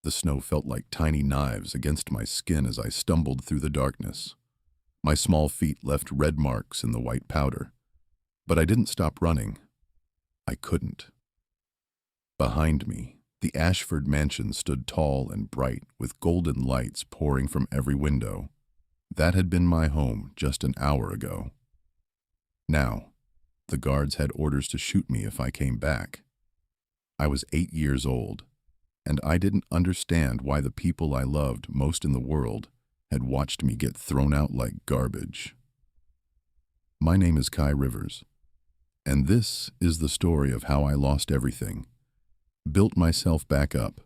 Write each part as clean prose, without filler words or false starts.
The snow felt like tiny knives against my skin as I stumbled through the darkness. My small feet left red marks in the white powder, but I didn't stop running. I couldn't. Behind me, the Ashford mansion stood tall and bright with golden lights pouring from every window. That had been my home just an hour ago. Now, the guards had orders to shoot me if I came back. I was 8 years old, and I didn't understand why the people I loved most in the world had watched me get thrown out like garbage. My name is Kai Rivers, and this is the story of how I lost everything, built myself back up,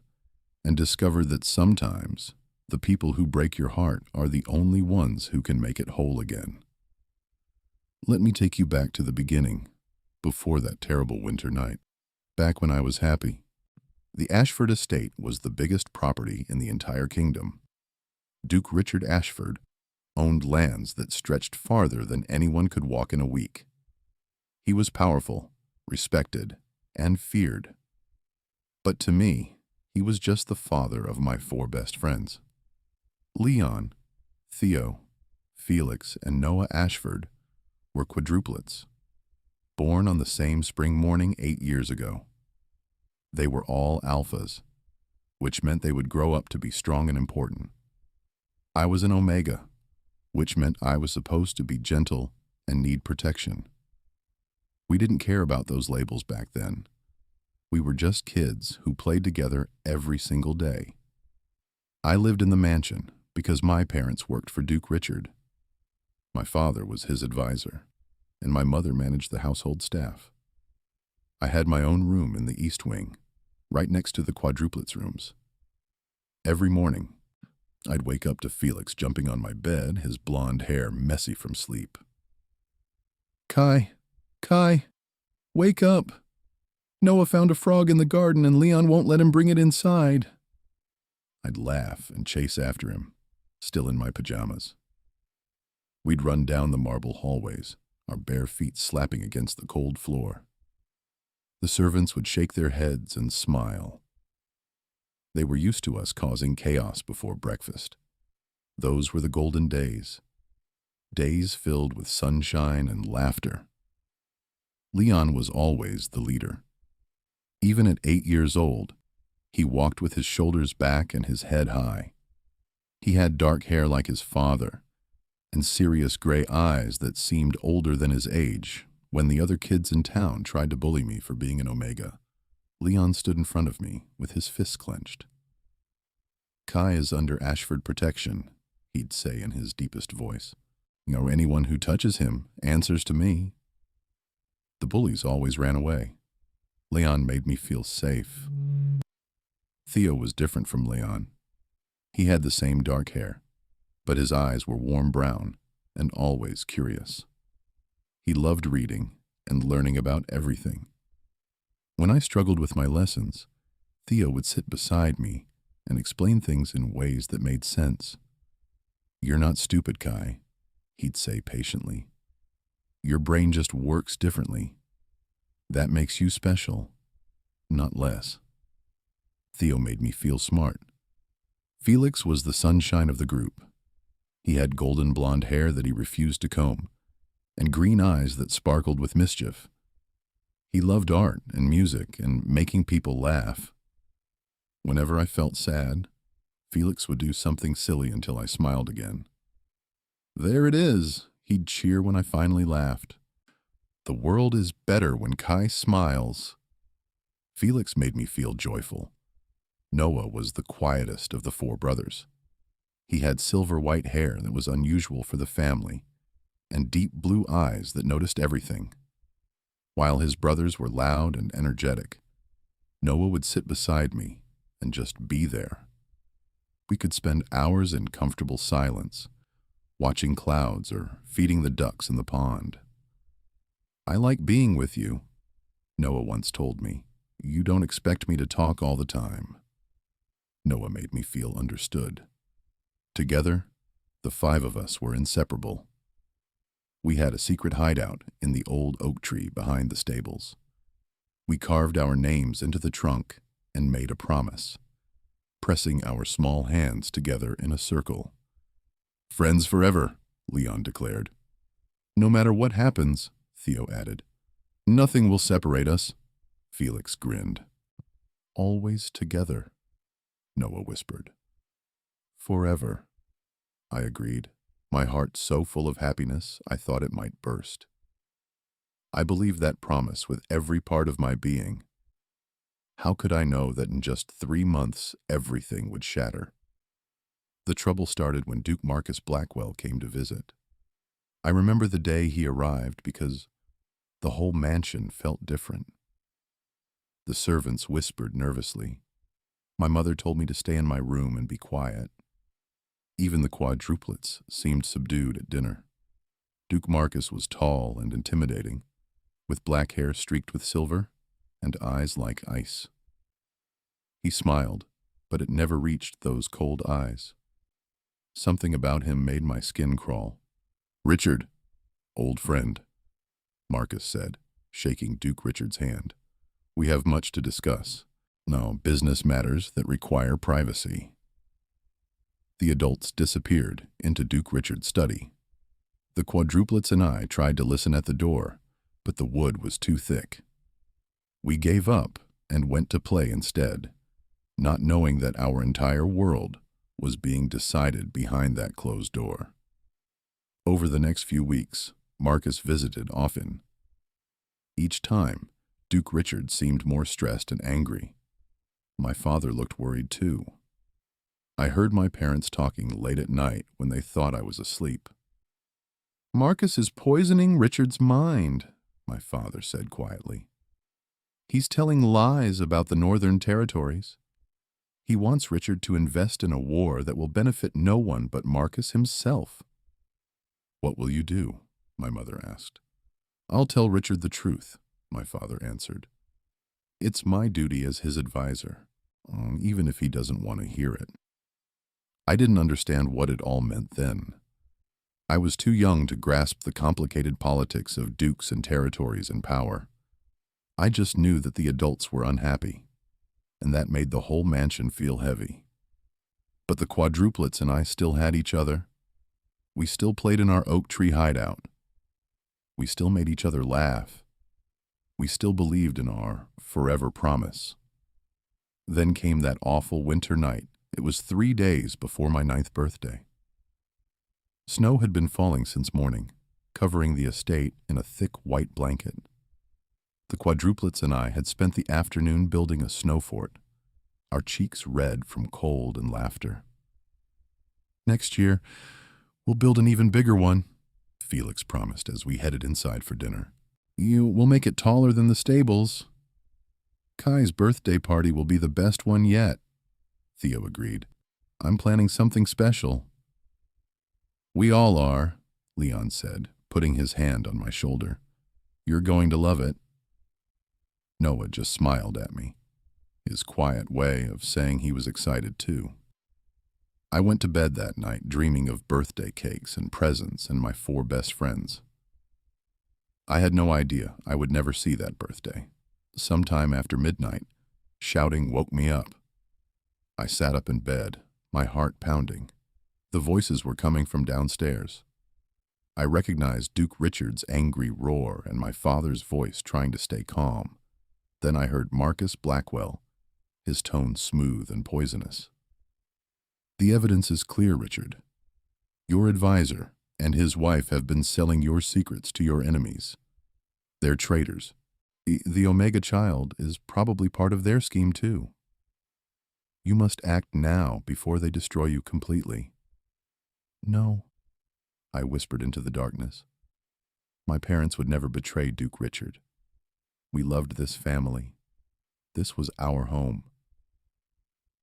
and discovered that sometimes the people who break your heart are the only ones who can make it whole again. Let me take you back to the beginning, before that terrible winter night, back when I was happy. The Ashford estate was the biggest property in the entire kingdom. Duke Richard Ashford owned lands that stretched farther than anyone could walk in a week. He was powerful, respected, and feared. But to me, he was just the father of my 4 best friends. Leon, Theo, Felix, and Noah Ashford were quadruplets, born on the same spring morning 8 years ago. They were all alphas, which meant they would grow up to be strong and important. I was an omega, which meant I was supposed to be gentle and need protection. We didn't care about those labels back then. We were just kids who played together every single day. I lived in the mansion because my parents worked for Duke Richard. My father was his advisor, and my mother managed the household staff. I had my own room in the East Wing, right next to the quadruplets' rooms. Every morning, I'd wake up to Felix jumping on my bed, his blonde hair messy from sleep. Kai, wake up! Noah found a frog in the garden and Leon won't let him bring it inside. I'd laugh and chase after him, still in my pajamas. We'd run down the marble hallways, our bare feet slapping against the cold floor. The servants would shake their heads and smile. They were used to us causing chaos before breakfast. Those were the golden days. Days filled with sunshine and laughter. Leon was always the leader. Even at 8 years old, he walked with his shoulders back and his head high. He had dark hair like his father, and serious gray eyes that seemed older than his age. When the other kids in town tried to bully me for being an omega, Leon stood in front of me with his fists clenched. Kai is under Ashford protection, he'd say in his deepest voice. Anyone who touches him answers to me. The bullies always ran away. Leon made me feel safe. Theo was different from Leon. He had the same dark hair, but his eyes were warm brown and always curious. He loved reading and learning about everything. When I struggled with my lessons, Theo would sit beside me and explain things in ways that made sense. "You're not stupid, Kai," he'd say patiently. "Your brain just works differently. That makes you special, not less." Theo made me feel smart. Felix was the sunshine of the group. He had golden blonde hair that he refused to comb, and green eyes that sparkled with mischief. He loved art and music and making people laugh. Whenever I felt sad, Felix would do something silly until I smiled again. "There it is," he'd cheer when I finally laughed. "The world is better when Kai smiles." Felix made me feel joyful. Noah was the quietest of the 4 brothers. He had silver white hair that was unusual for the family, and deep blue eyes that noticed everything. While his brothers were loud and energetic, Noah would sit beside me and just be there. We could spend hours in comfortable silence, watching clouds or feeding the ducks in the pond. "I like being with you," Noah once told me. "You don't expect me to talk all the time." Noah made me feel understood. Together, the 5 of us were inseparable. We had a secret hideout in the old oak tree behind the stables. We carved our names into the trunk and made a promise. pressing our small hands together in a circle. "Friends forever," Leon declared. "No matter what happens," Theo added. "Nothing will separate us." Felix grinned. "Always together," Noah whispered. "Forever," I agreed, my heart so full of happiness I thought it might burst. I believed that promise with every part of my being. How could I know that in just 3 months everything would shatter? The trouble started when Duke Marcus Blackwell came to visit. I remember the day he arrived because the whole mansion felt different. The servants whispered nervously. My mother told me to stay in my room and be quiet. Even the quadruplets seemed subdued at dinner. Duke Marcus was tall and intimidating, with black hair streaked with silver and eyes like ice. He smiled, but it never reached those cold eyes. Something about him made my skin crawl. "Richard, old friend," Marcus said, shaking Duke Richard's hand. "We have much to discuss. No, business matters that require privacy." The adults disappeared into Duke Richard's study. The quadruplets and I tried to listen at the door, but the wood was too thick. We gave up and went to play instead, not knowing that our entire world was being decided behind that closed door. Over the next few weeks, Marcus visited often. Each time, Duke Richard seemed more stressed and angry. My father looked worried too. I heard my parents talking late at night when they thought I was asleep. "Marcus is poisoning Richard's mind," my father said quietly. "He's telling lies about the Northern Territories. He wants Richard to invest in a war that will benefit no one but Marcus himself." "What will you do?" my mother asked. "I'll tell Richard the truth," my father answered. "It's my duty as his advisor, even if he doesn't want to hear it." I didn't understand what it all meant then. I was too young to grasp the complicated politics of dukes and territories and power. I just knew that the adults were unhappy, and that made the whole mansion feel heavy. But the quadruplets and I still had each other. We still played in our oak tree hideout. We still made each other laugh. We still believed in our forever promise. Then came that awful winter night. It was 3 days before my 9th birthday. Snow had been falling since morning, covering the estate in a thick white blanket. The quadruplets and I had spent the afternoon building a snow fort, our cheeks red from cold and laughter. "Next year, we'll build an even bigger one," Felix promised as we headed inside for dinner. "We'll make it taller than the stables." "Kai's birthday party will be the best one yet," Theo agreed. "I'm planning something special." "We all are," Leon said, putting his hand on my shoulder. "You're going to love it." Noah just smiled at me, his quiet way of saying he was excited too. I went to bed that night dreaming of birthday cakes and presents and my 4 best friends. I had no idea I would never see that birthday. Sometime after midnight, shouting woke me up. I sat up in bed, my heart pounding. The voices were coming from downstairs. I recognized Duke Richard's angry roar and my father's voice trying to stay calm. Then I heard Marcus Blackwell, his tone smooth and poisonous. "The evidence is clear, Richard. Your advisor and his wife have been selling your secrets to your enemies. They're traitors. The Omega child is probably part of their scheme too. You must act now before they destroy you completely." "No," I whispered into the darkness. My parents would never betray Duke Richard. We loved this family. This was our home.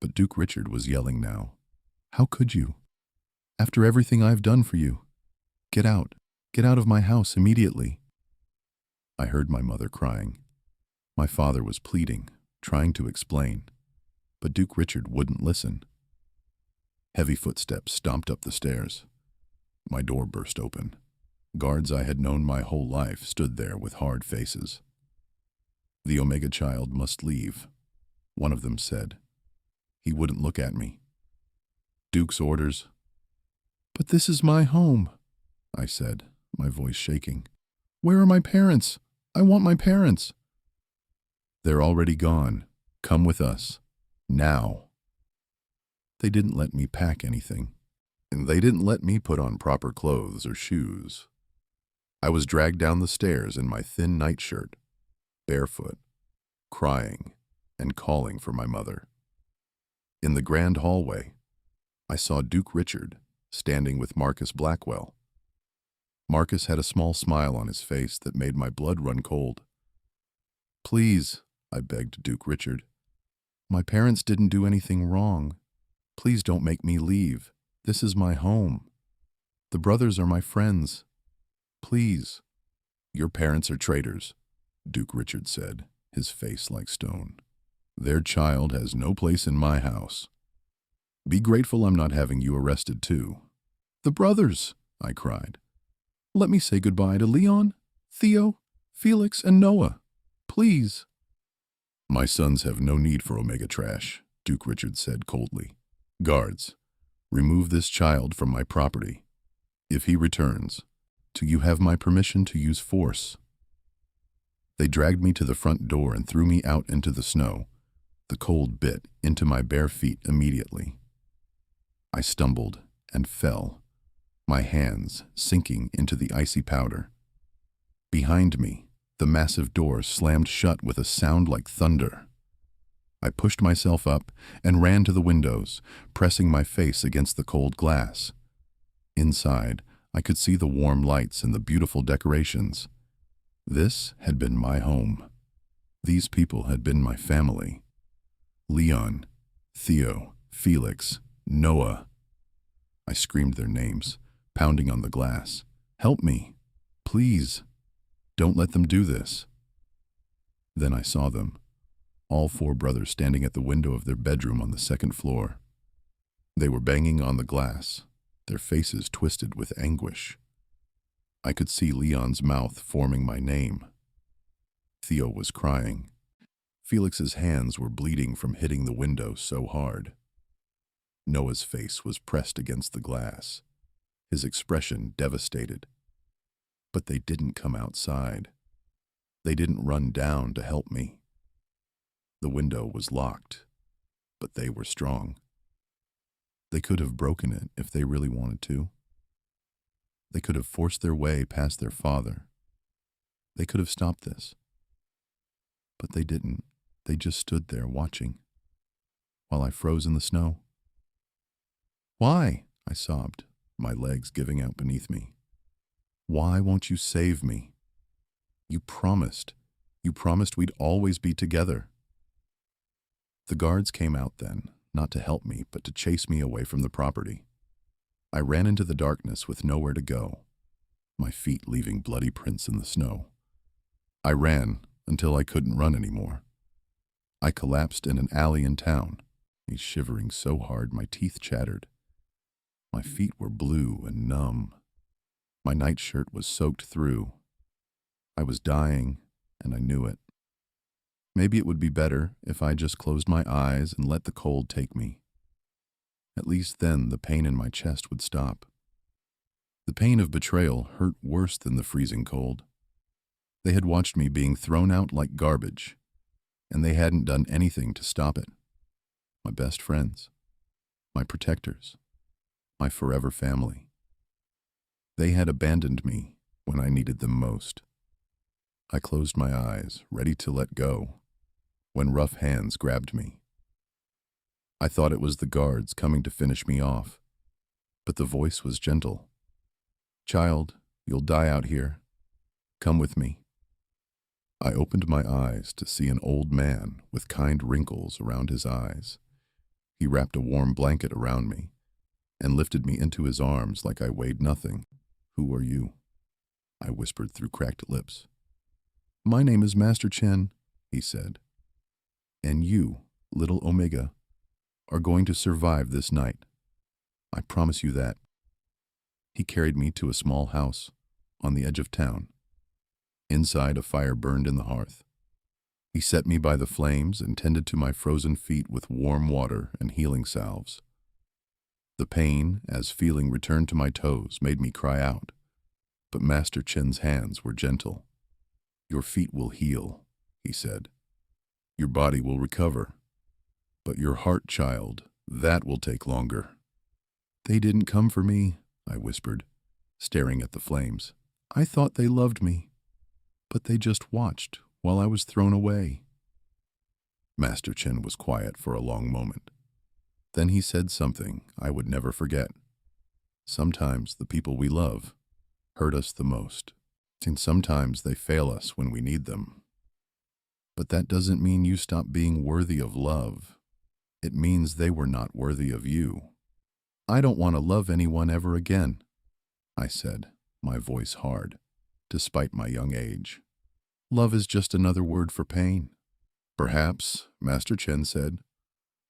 But Duke Richard was yelling now. "How could you? After everything I've done for you. Get out. Get out of my house immediately." I heard my mother crying. My father was pleading, trying to explain. But Duke Richard wouldn't listen. Heavy footsteps stomped up the stairs. My door burst open. Guards I had known my whole life stood there with hard faces. "The Omega child must leave," one of them said. He wouldn't look at me. Duke's orders. "But this is my home," I said, my voice shaking. "Where are my parents? I want my parents." "They're already gone. Come with us. Now." They didn't let me pack anything, and they didn't let me put on proper clothes or shoes. I was dragged down the stairs in my thin nightshirt, barefoot, crying and calling for my mother. In the grand hallway, I saw Duke Richard standing with Marcus Blackwell. Marcus had a small smile on his face that made my blood run cold. "Please," I begged Duke Richard. "My parents didn't do anything wrong. Please don't make me leave. This is my home. The brothers are my friends. Please." "Your parents are traitors," Duke Richard said, his face like stone. "Their child has no place in my house. Be grateful I'm not having you arrested too." "The brothers," I cried. "Let me say goodbye to Leon, Theo, Felix, and Noah. Please." "My sons have no need for Omega trash," Duke Richard said coldly. "Guards, remove this child from my property. If he returns, do you have my permission to use force?" They dragged me to the front door and threw me out into the snow. The cold bit into my bare feet immediately. I stumbled and fell, my hands sinking into the icy powder. Behind me, the massive door slammed shut with a sound like thunder. I pushed myself up and ran to the windows, pressing my face against the cold glass. Inside, I could see the warm lights and the beautiful decorations. This had been my home. These people had been my family. Leon, Theo, Felix, Noah. I screamed their names, pounding on the glass. "Help me, please. Don't let them do this." Then I saw them, all four brothers standing at the window of their bedroom on the second floor. They were banging on the glass, their faces twisted with anguish. I could see Leon's mouth forming my name. Theo was crying. Felix's hands were bleeding from hitting the window so hard. Noah's face was pressed against the glass, his expression devastated. But they didn't come outside. They didn't run down to help me. The window was locked, but they were strong. They could have broken it if they really wanted to. They could have forced their way past their father. They could have stopped this. But they didn't. They just stood there watching, while I froze in the snow. "Why?" I sobbed, my legs giving out beneath me. "Why won't you save me? You promised. You promised we'd always be together." The guards came out then, not to help me, but to chase me away from the property. I ran into the darkness with nowhere to go, my feet leaving bloody prints in the snow. I ran until I couldn't run anymore. I collapsed in an alley in town, shivering so hard my teeth chattered. My feet were blue and numb. My nightshirt was soaked through. I was dying, and I knew it. Maybe it would be better if I just closed my eyes and let the cold take me. At least then the pain in my chest would stop. The pain of betrayal hurt worse than the freezing cold. They had watched me being thrown out like garbage, and they hadn't done anything to stop it. My best friends, my protectors, my forever family. They had abandoned me when I needed them most. I closed my eyes, ready to let go, when rough hands grabbed me. I thought it was the guards coming to finish me off, but the voice was gentle. "Child, you'll die out here. Come with me." I opened my eyes to see an old man with kind wrinkles around his eyes. He wrapped a warm blanket around me and lifted me into his arms like I weighed nothing. "Who are you?" I whispered through cracked lips. "My name is Master Chen," he said. "And you, little Omega, are going to survive this night. I promise you that." He carried me to a small house on the edge of town. Inside, a fire burned in the hearth. He set me by the flames and tended to my frozen feet with warm water and healing salves. The pain, as feeling returned to my toes, made me cry out, but Master Chen's hands were gentle. "Your feet will heal," he said. "Your body will recover. But your heart, child, that will take longer." "They didn't come for me," I whispered, staring at the flames. "I thought they loved me, but they just watched while I was thrown away." Master Chen was quiet for a long moment. Then he said something I would never forget. "Sometimes the people we love hurt us the most, and sometimes they fail us when we need them. But that doesn't mean you stop being worthy of love. It means they were not worthy of you." "I don't want to love anyone ever again," I said, my voice hard, despite my young age. "Love is just another word for pain." "Perhaps," Master Chen said,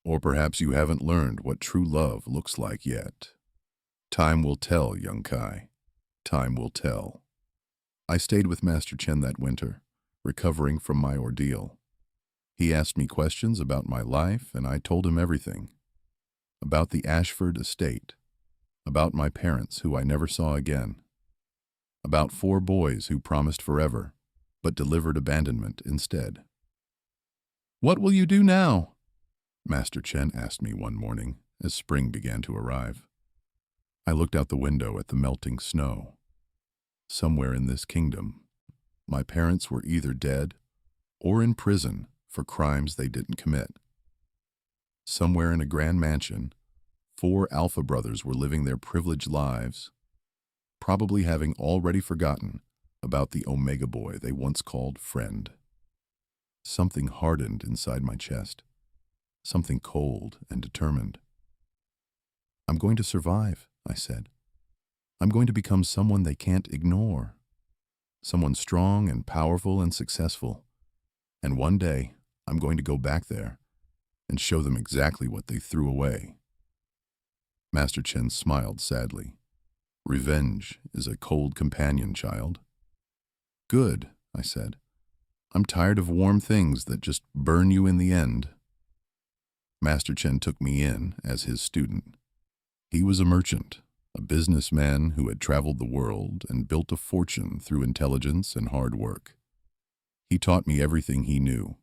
"or perhaps you haven't learned what true love looks like yet. Time will tell, young Kai. Time will tell." I stayed with Master Chen that winter, recovering from my ordeal. He asked me questions about my life, and I told him everything. About the Ashford estate, about my parents who I never saw again, about 4 boys who promised forever, but delivered abandonment instead. "What will you do now?" Master Chen asked me one morning as spring began to arrive. I looked out the window at the melting snow. Somewhere in this kingdom, my parents were either dead or in prison for crimes they didn't commit. Somewhere in a grand mansion, 4 alpha brothers were living their privileged lives, probably having already forgotten about the Omega boy they once called friend. Something hardened inside my chest, something cold and determined. "I'm going to survive," I said. "I'm going to become someone they can't ignore. Someone strong and powerful and successful. And one day, I'm going to go back there and show them exactly what they threw away." Master Chen smiled sadly. "Revenge is a cold companion, child." "Good," I said. "I'm tired of warm things that just burn you in the end." Master Chen took me in as his student. He was a merchant, a businessman who had traveled the world and built a fortune through intelligence and hard work. He taught me everything he knew,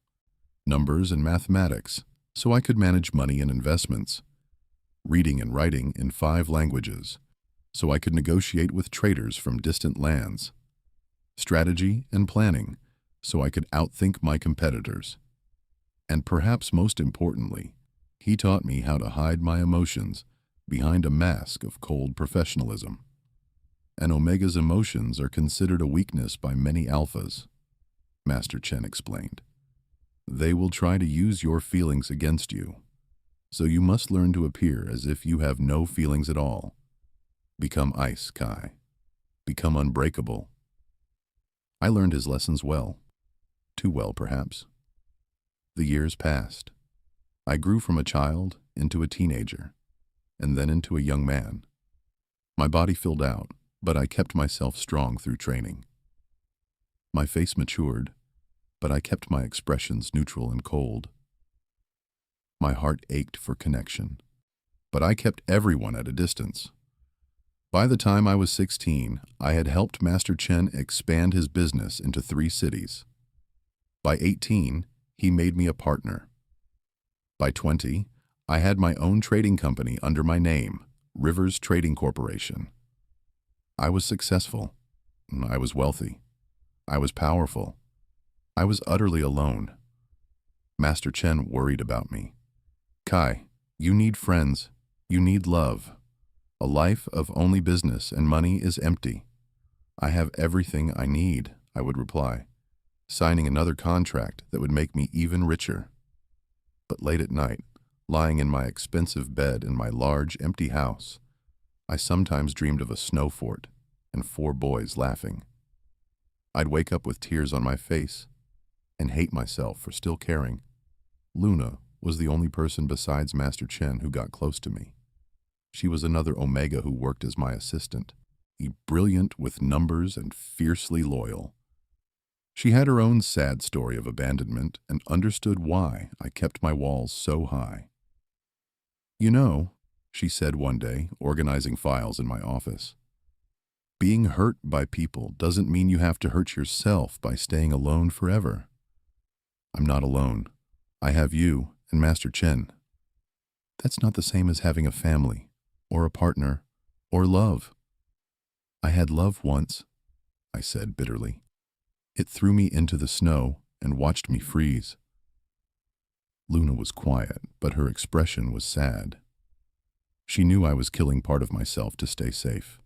numbers and mathematics, so I could manage money and investments, reading and writing in 5 languages, so I could negotiate with traders from distant lands, strategy and planning, so I could outthink my competitors. And perhaps most importantly, he taught me how to hide my emotions behind a mask of cold professionalism. An Omega's emotions are considered a weakness by many alphas, Master Chen explained. They will try to use your feelings against you, so you must learn to appear as if you have no feelings at all. Become ice, Kai. Become unbreakable. I learned his lessons well. Too well, perhaps. The years passed. I grew from a child into a teenager, and then into a young man. My body filled out, but I kept myself strong through training. My face matured, but I kept my expressions neutral and cold. My heart ached for connection, but I kept everyone at a distance. By the time I was 16, I had helped Master Chen expand his business into 3 cities. By 18, he made me a partner. By 20, I had my own trading company under my name, Rivers Trading Corporation. I was successful. I was wealthy. I was powerful. I was utterly alone. Master Chen worried about me. "Kai, you need friends. You need love. A life of only business and money is empty." "I have everything I need," I would reply, signing another contract that would make me even richer. But late at night, lying in my expensive bed in my large, empty house, I sometimes dreamed of a snow fort and 4 boys laughing. I'd wake up with tears on my face and hate myself for still caring. Luna was the only person besides Master Chen who got close to me. She was another Omega who worked as my assistant, brilliant with numbers and fiercely loyal. She had her own sad story of abandonment and understood why I kept my walls so high. "You know," she said one day, organizing files in my office, "being hurt by people doesn't mean you have to hurt yourself by staying alone forever. I'm not alone. I have you and Master Chen. That's not the same as having a family, or a partner, or love." "I had love once," I said bitterly. "It threw me into the snow and watched me freeze." Luna was quiet, but her expression was sad. She knew I was killing part of myself to stay safe.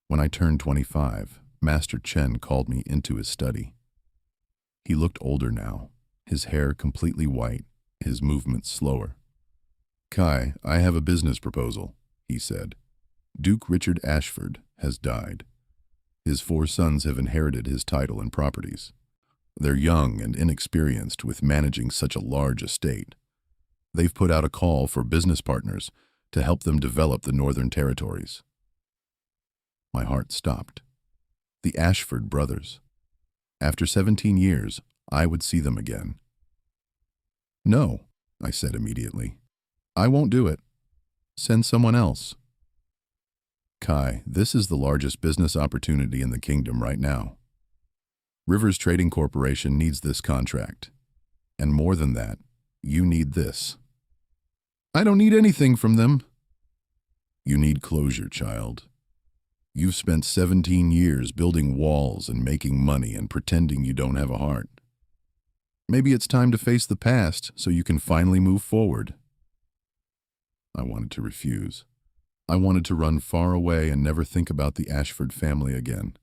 When I turned 25, Master Chen called me into his study. He looked older now, his hair completely white, his movements slower. "Kai, I have a business proposal," he said. "Duke Richard Ashford has died. His 4 sons have inherited his title and properties. They're young and inexperienced with managing such a large estate. They've put out a call for business partners to help them develop the Northern Territories." My heart stopped. The Ashford brothers. After 17 years, I would see them again. "No," I said immediately. "I won't do it. Send someone else." "Kai, this is the largest business opportunity in the kingdom right now. Rivers Trading Corporation needs this contract. And more than that, you need this." "I don't need anything from them." "You need closure, child. You've spent 17 years building walls and making money and pretending you don't have a heart. Maybe it's time to face the past so you can finally move forward." I wanted to refuse. I wanted to run far away and never think about the Ashford family again.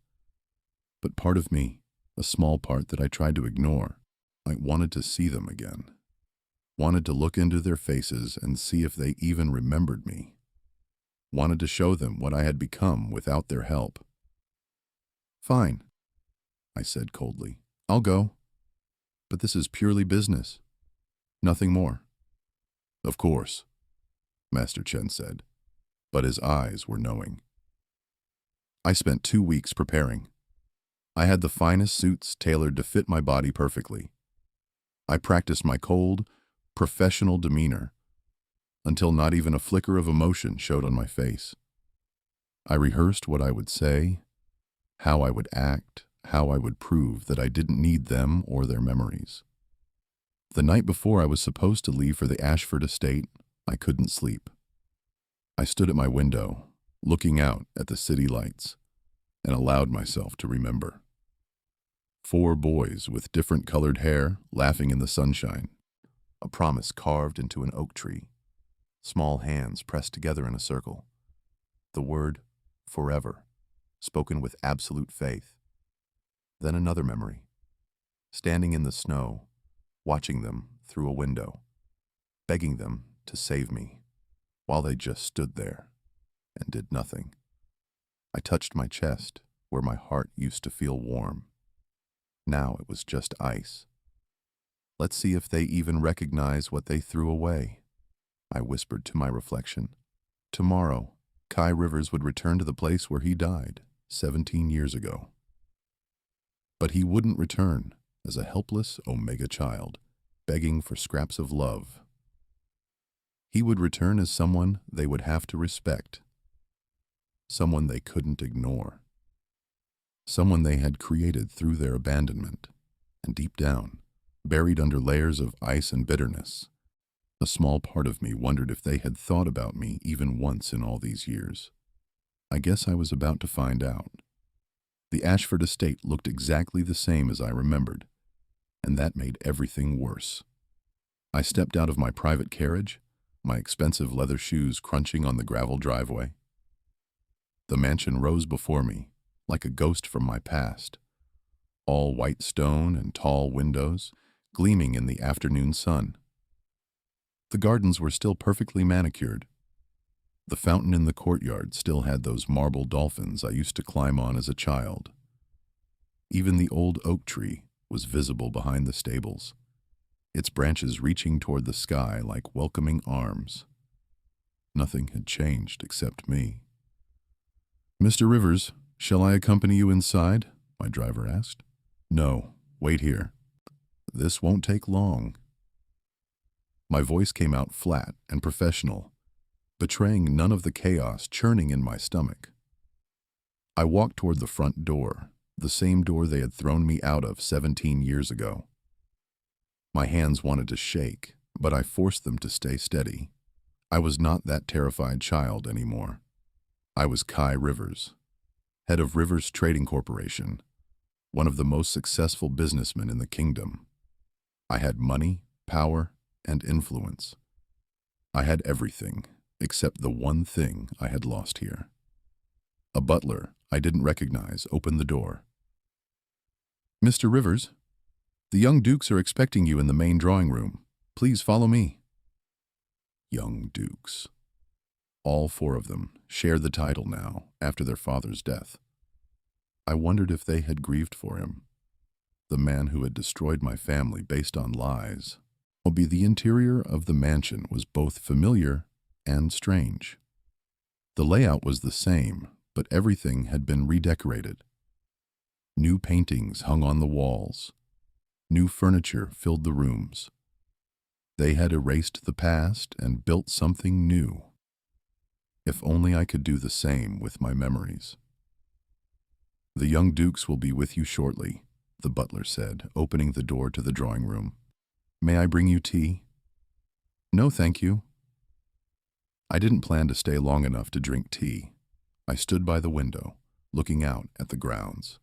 But part of me, a small part that I tried to ignore, I wanted to see them again. Wanted to look into their faces and see if they even remembered me. Wanted to show them what I had become without their help. "Fine," I said coldly. "I'll go. But this is purely business. Nothing more." "Of course," Master Chen said, but his eyes were knowing. I spent 2 weeks preparing. I had the finest suits tailored to fit my body perfectly. I practiced my cold, professional demeanor until not even a flicker of emotion showed on my face. I rehearsed what I would say, how I would act, how I would prove that I didn't need them or their memories. The night before I was supposed to leave for the Ashford estate, I couldn't sleep. I stood at my window, looking out at the city lights, and allowed myself to remember. 4 boys with different colored hair laughing in the sunshine, a promise carved into an oak tree, small hands pressed together in a circle, the word forever, spoken with absolute faith. Then another memory, standing in the snow, watching them through a window, begging them to save me, while they just stood there and did nothing. I touched my chest, where my heart used to feel warm. Now it was just ice. Let's see if they even recognize what they threw away, I whispered to my reflection. Tomorrow, Kai Rivers would return to the place where he died 17 years ago. But he wouldn't return as a helpless Omega child, begging for scraps of love. He would return as someone they would have to respect, someone they couldn't ignore, someone they had created through their abandonment, and deep down, buried under layers of ice and bitterness, a small part of me wondered if they had thought about me even once in all these years. I guess I was about to find out. The Ashford estate looked exactly the same as I remembered, and that made everything worse. I stepped out of my private carriage, my expensive leather shoes crunching on the gravel driveway. The mansion rose before me, like a ghost from my past, all white stone and tall windows, gleaming in the afternoon sun. The gardens were still perfectly manicured. The fountain in the courtyard still had those marble dolphins I used to climb on as a child. Even the old oak tree was visible behind the stables, its branches reaching toward the sky like welcoming arms. Nothing had changed except me. "Mr. Rivers, shall I accompany you inside?" my driver asked. No, wait here. This won't take long. My voice came out flat and professional, betraying none of the chaos churning in my stomach. I walked toward the front door, the same door they had thrown me out of 17 years ago. My hands wanted to shake, but I forced them to stay steady. I was not that terrified child anymore. I was Kai Rivers, head of Rivers Trading Corporation, one of the most successful businessmen in the kingdom. I had money, power, and influence. I had everything, except the one thing I had lost here. A butler I didn't recognize opened the door. "Mr. Rivers, the young Dukes are expecting you in the main drawing room. Please follow me." Young Dukes. All four of them shared the title now, after their father's death. I wondered if they had grieved for him, the man who had destroyed my family based on lies. The interior of the mansion was both familiar and strange. The layout was the same, but everything had been redecorated. New paintings hung on the walls. New furniture filled the rooms. They had erased the past and built something new. If only I could do the same with my memories. "The young Dukes will be with you shortly," the butler said, opening the door to the drawing room. "May I bring you tea?" "No, thank you." I didn't plan to stay long enough to drink tea. I stood by the window, looking out at the grounds.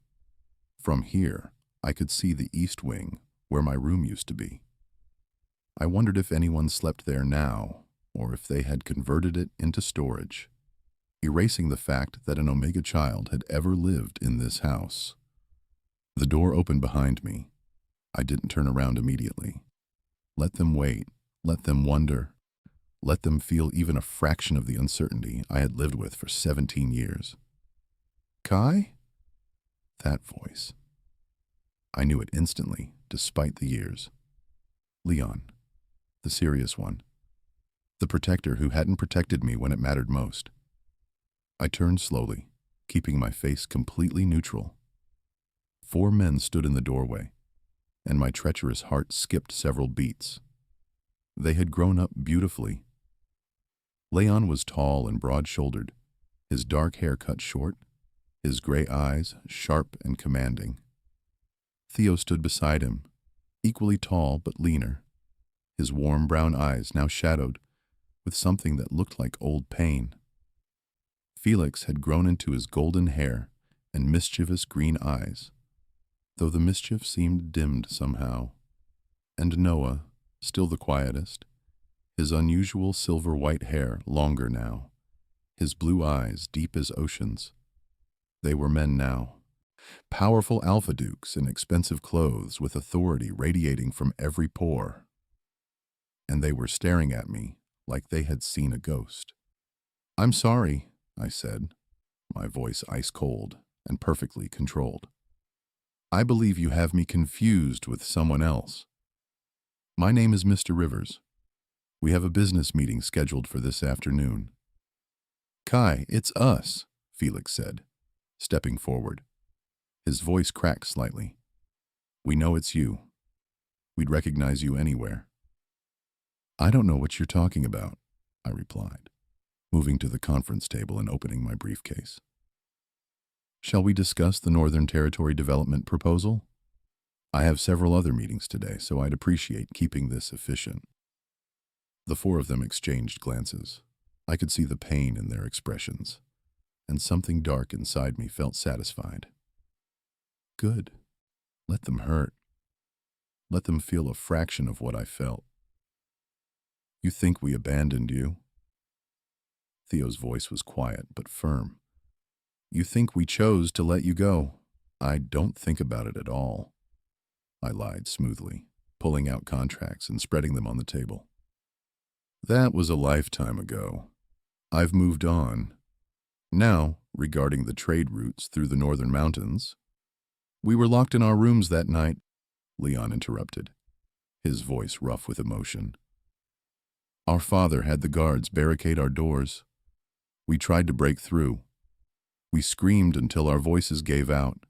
From here, I could see the east wing, where my room used to be. I wondered if anyone slept there now, or if they had converted it into storage, erasing the fact that an Omega child had ever lived in this house. The door opened behind me. I didn't turn around immediately. Let them wait, let them wonder, let them feel even a fraction of the uncertainty I had lived with for 17 years. "Kai?" That voice. I knew it instantly, despite the years. Leon, the serious one. The protector who hadn't protected me when it mattered most. I turned slowly, keeping my face completely neutral. 4 men stood in the doorway, and my treacherous heart skipped several beats. They had grown up beautifully. Leon was tall and broad-shouldered, his dark hair cut short, his gray eyes sharp and commanding. Theo stood beside him, equally tall but leaner, his warm brown eyes now shadowed with something that looked like old pain. Felix had grown into his golden hair and mischievous green eyes, though the mischief seemed dimmed somehow. And Noah, still the quietest, his unusual silver-white hair longer now, his blue eyes deep as oceans. They were men now, powerful alpha dukes in expensive clothes with authority radiating from every pore. And they were staring at me like they had seen a ghost. "I'm sorry," I said, my voice ice-cold and perfectly controlled. "I believe you have me confused with someone else. My name is Mr. Rivers. We have a business meeting scheduled for this afternoon." "Kai, it's us," Felix said, stepping forward. His voice cracked slightly. "We know it's you. We'd recognize you anywhere." "I don't know what you're talking about," I replied, moving to the conference table and opening my briefcase. "Shall we discuss the Northern Territory Development proposal? I have several other meetings today, so I'd appreciate keeping this efficient." The 4 of them exchanged glances. I could see the pain in their expressions, and something dark inside me felt satisfied. Good. Let them hurt. Let them feel a fraction of what I felt. "You think we abandoned you?" Theo's voice was quiet but firm. "You think we chose to let you go? I don't think about it at all." I lied smoothly, pulling out contracts and spreading them on the table. "That was a lifetime ago. I've moved on. Now, regarding the trade routes through the northern mountains—" "We were locked in our rooms that night," Leon interrupted, his voice rough with emotion. "Our father had the guards barricade our doors. We tried to break through. We screamed until our voices gave out.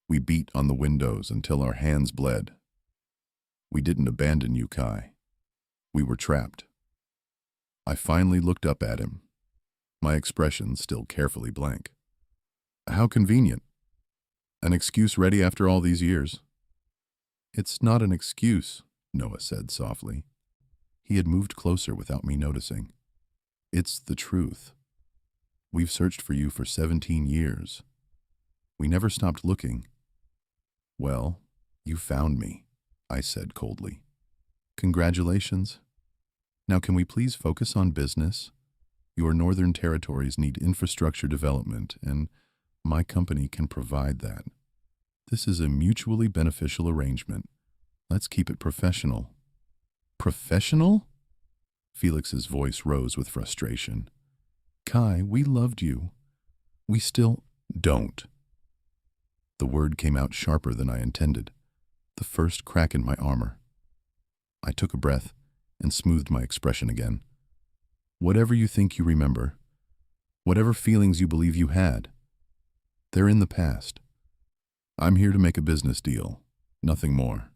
We beat on the windows until our hands bled. We didn't abandon you, Kai. We were trapped. I finally looked up at him, my expression still carefully blank. How convenient. An excuse ready after all these years. It's not an excuse, Noah said softly. He had moved closer without me noticing. It's the truth. We've searched for you for 17 years. We never stopped looking. Well, you found me, I said coldly. Congratulations. Now can we please focus on business? Your northern territories need infrastructure development, and my company can provide that. This is a mutually beneficial arrangement. Let's keep it professional. Professional? Felix's voice rose with frustration. Kai, we loved you. We still don't. The word came out sharper than I intended, the first crack in my armor. I took a breath and smoothed my expression again. Whatever you think you remember, whatever feelings you believe you had, they're in the past. I'm here to make a business deal, nothing more.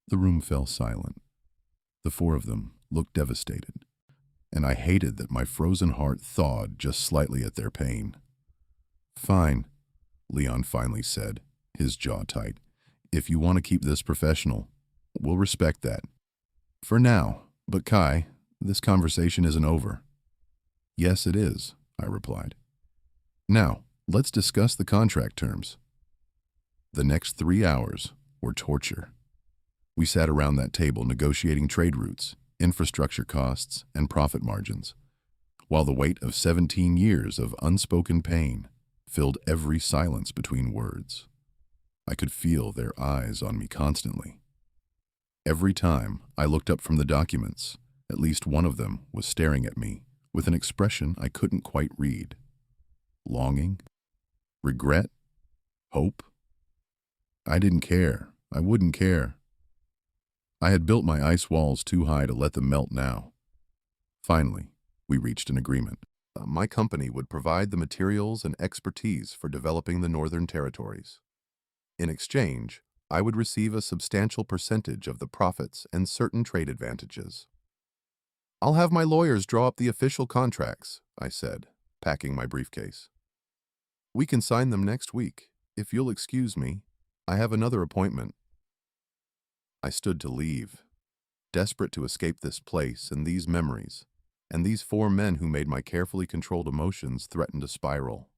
The room fell silent. The four of them looked devastated, and I hated that my frozen heart thawed just slightly at their pain. Fine, Leon finally said, his jaw tight. If you want to keep this professional, we'll respect that. For now, but Kai, this conversation isn't over. Yes, it is, I replied. Now, let's discuss the contract terms. The next 3 hours were torture. We sat around that table negotiating trade routes, infrastructure costs, and profit margins, while the weight of 17 years of unspoken pain filled every silence between words. I could feel their eyes on me constantly. Every time I looked up from the documents, at least one of them was staring at me with an expression I couldn't quite read. Longing? Regret? Hope? I didn't care. I wouldn't care. I had built my ice walls too high to let them melt now. Finally, we reached an agreement. My company would provide the materials and expertise for developing the Northern Territories. In exchange, I would receive a substantial percentage of the profits and certain trade advantages. I'll have my lawyers draw up the official contracts, I said, packing my briefcase. We can sign them next week. If you'll excuse me, I have another appointment. I stood to leave, desperate to escape this place and these memories, and these 4 men who made my carefully controlled emotions threaten to spiral.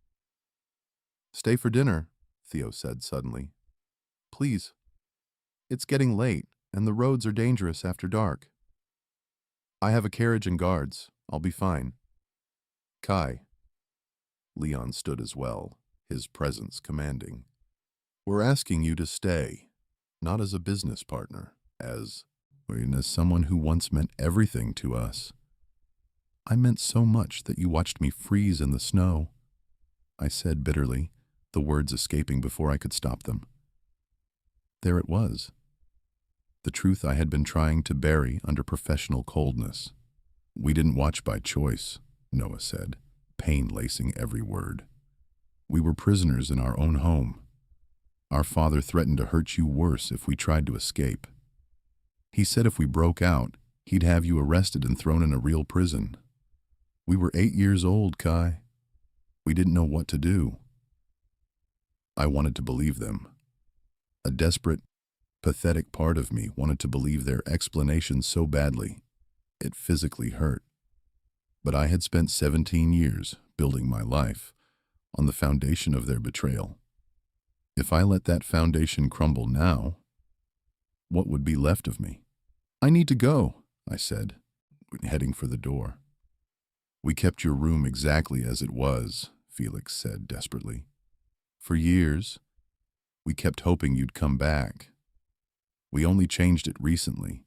Stay for dinner, Theo said suddenly. Please. It's getting late, and the roads are dangerous after dark. I have a carriage and guards. I'll be fine. Kai. Leon stood as well, his presence commanding. We're asking you to stay, not as a business partner, as someone who once meant everything to us. I meant so much that you watched me freeze in the snow, I said bitterly, the words escaping before I could stop them. There it was, the truth I had been trying to bury under professional coldness. We didn't watch by choice, Noah said, pain lacing every word. We were prisoners in our own home. Our father threatened to hurt you worse if we tried to escape. He said if we broke out, he'd have you arrested and thrown in a real prison. We were 8 years old, Kai. We didn't know what to do. I wanted to believe them. A desperate, pathetic part of me wanted to believe their explanation so badly. It physically hurt. But I had spent 17 years building my life on the foundation of their betrayal. If I let that foundation crumble now, what would be left of me? I need to go, I said, heading for the door. We kept your room exactly as it was, Felix said desperately. For years, we kept hoping you'd come back. We only changed it recently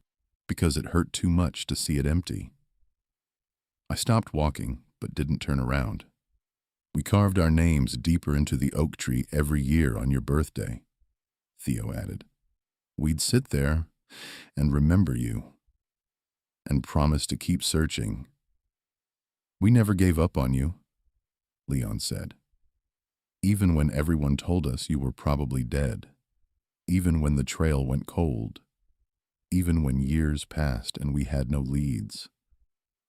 because it hurt too much to see it empty. I stopped walking, but didn't turn around. We carved our names deeper into the oak tree every year on your birthday, Theo added. We'd sit there and remember you and promise to keep searching. We never gave up on you, Leon said. Even when everyone told us you were probably dead. Even when the trail went cold. Even when years passed and we had no leads.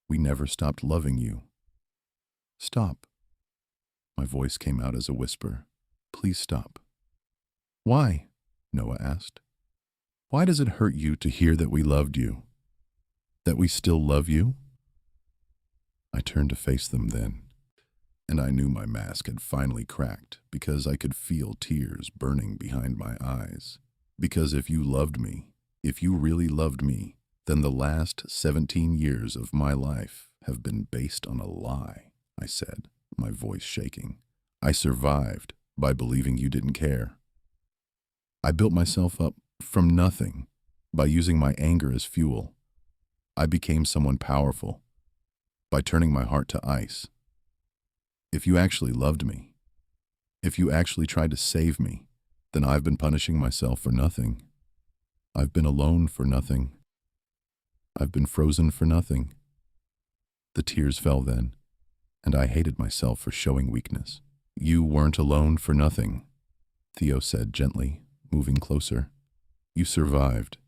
We never stopped loving you. Stop. My voice came out as a whisper. Please stop. Why? Noah asked. Why does it hurt you to hear that we loved you? That we still love you? I turned to face them then, and I knew my mask had finally cracked because I could feel tears burning behind my eyes. Because if you loved me, if you really loved me, then the last 17 years of my life have been based on a lie, I said, my voice shaking. I survived by believing you didn't care. I built myself up from nothing by using my anger as fuel. I became someone powerful by turning my heart to ice. If you actually loved me, if you actually tried to save me, then I've been punishing myself for nothing. I've been alone for nothing. I've been frozen for nothing. The tears fell then, and I hated myself for showing weakness. You weren't alone for nothing, Theo said gently, moving closer. You survived.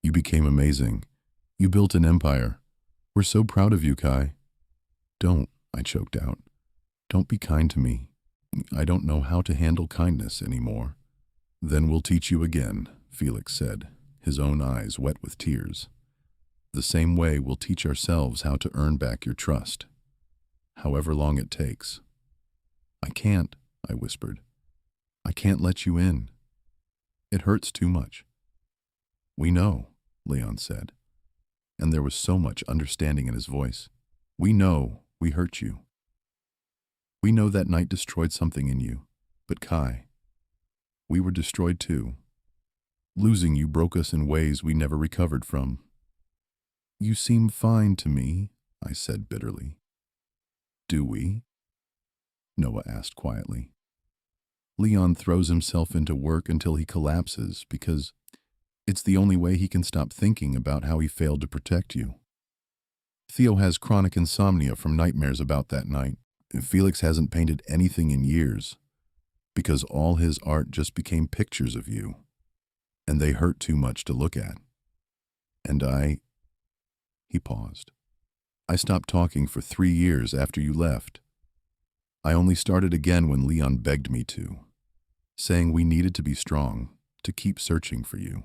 You became amazing. You built an empire. We're so proud of you, Kai. Don't, I choked out. Don't be kind to me. I don't know how to handle kindness anymore. Then we'll teach you again, Felix said, his own eyes wet with tears. The same way we'll teach ourselves how to earn back your trust, however long it takes. I can't, I whispered. I can't let you in. It hurts too much. We know, Leon said, and there was so much understanding in his voice. We know we hurt you. We know that night destroyed something in you, but Kai, we were destroyed too. Losing you broke us in ways we never recovered from. You seem fine to me, I said bitterly. Do we? Noah asked quietly. Leon throws himself into work until he collapses because it's the only way he can stop thinking about how he failed to protect you. Theo has chronic insomnia from nightmares about that night. Felix hasn't painted anything in years because all his art just became pictures of you, and they hurt too much to look at. And He paused. I stopped talking for 3 years after you left. I only started again when Leon begged me to, saying we needed to be strong, to keep searching for you.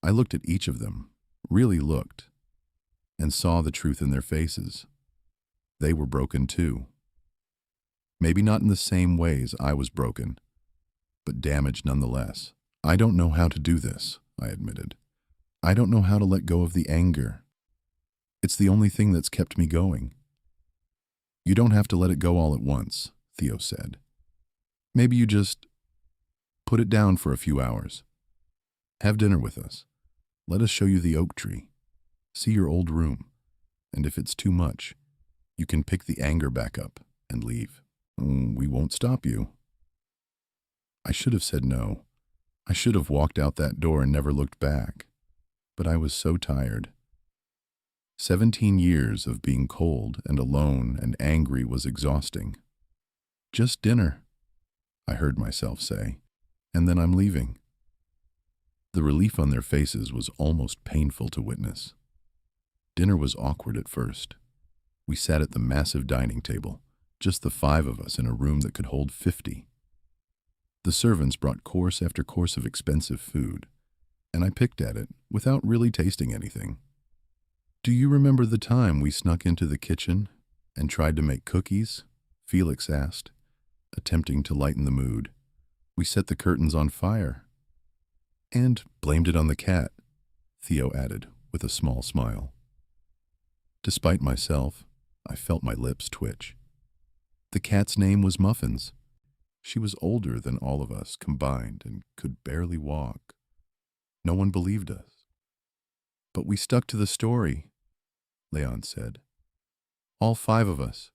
I looked at each of them, really looked, and saw the truth in their faces. They were broken too. Maybe not in the same ways I was broken, but damaged nonetheless. I don't know how to do this, I admitted. I don't know how to let go of the anger. It's the only thing that's kept me going. You don't have to let it go all at once, Theo said. Maybe you just put it down for a few hours. Have dinner with us. Let us show you the oak tree. See your old room. And if it's too much, you can pick the anger back up and leave. We won't stop you. I should have said no. I should have walked out that door and never looked back. But I was so tired. 17 years of being cold and alone and angry was exhausting. Just dinner, I heard myself say, and then I'm leaving. The relief on their faces was almost painful to witness. Dinner was awkward at first. We sat at the massive dining table, just the 5 of us in a room that could hold 50. The servants brought course after course of expensive food, and I picked at it without really tasting anything. Do you remember the time we snuck into the kitchen and tried to make cookies? Felix asked, attempting to lighten the mood. We set the curtains on fire. And blamed it on the cat, Theo added with a small smile. Despite myself, I felt my lips twitch. The cat's name was Muffins. She was older than all of us combined and could barely walk. No one believed us. But we stuck to the story, Leon said. All 5 of us.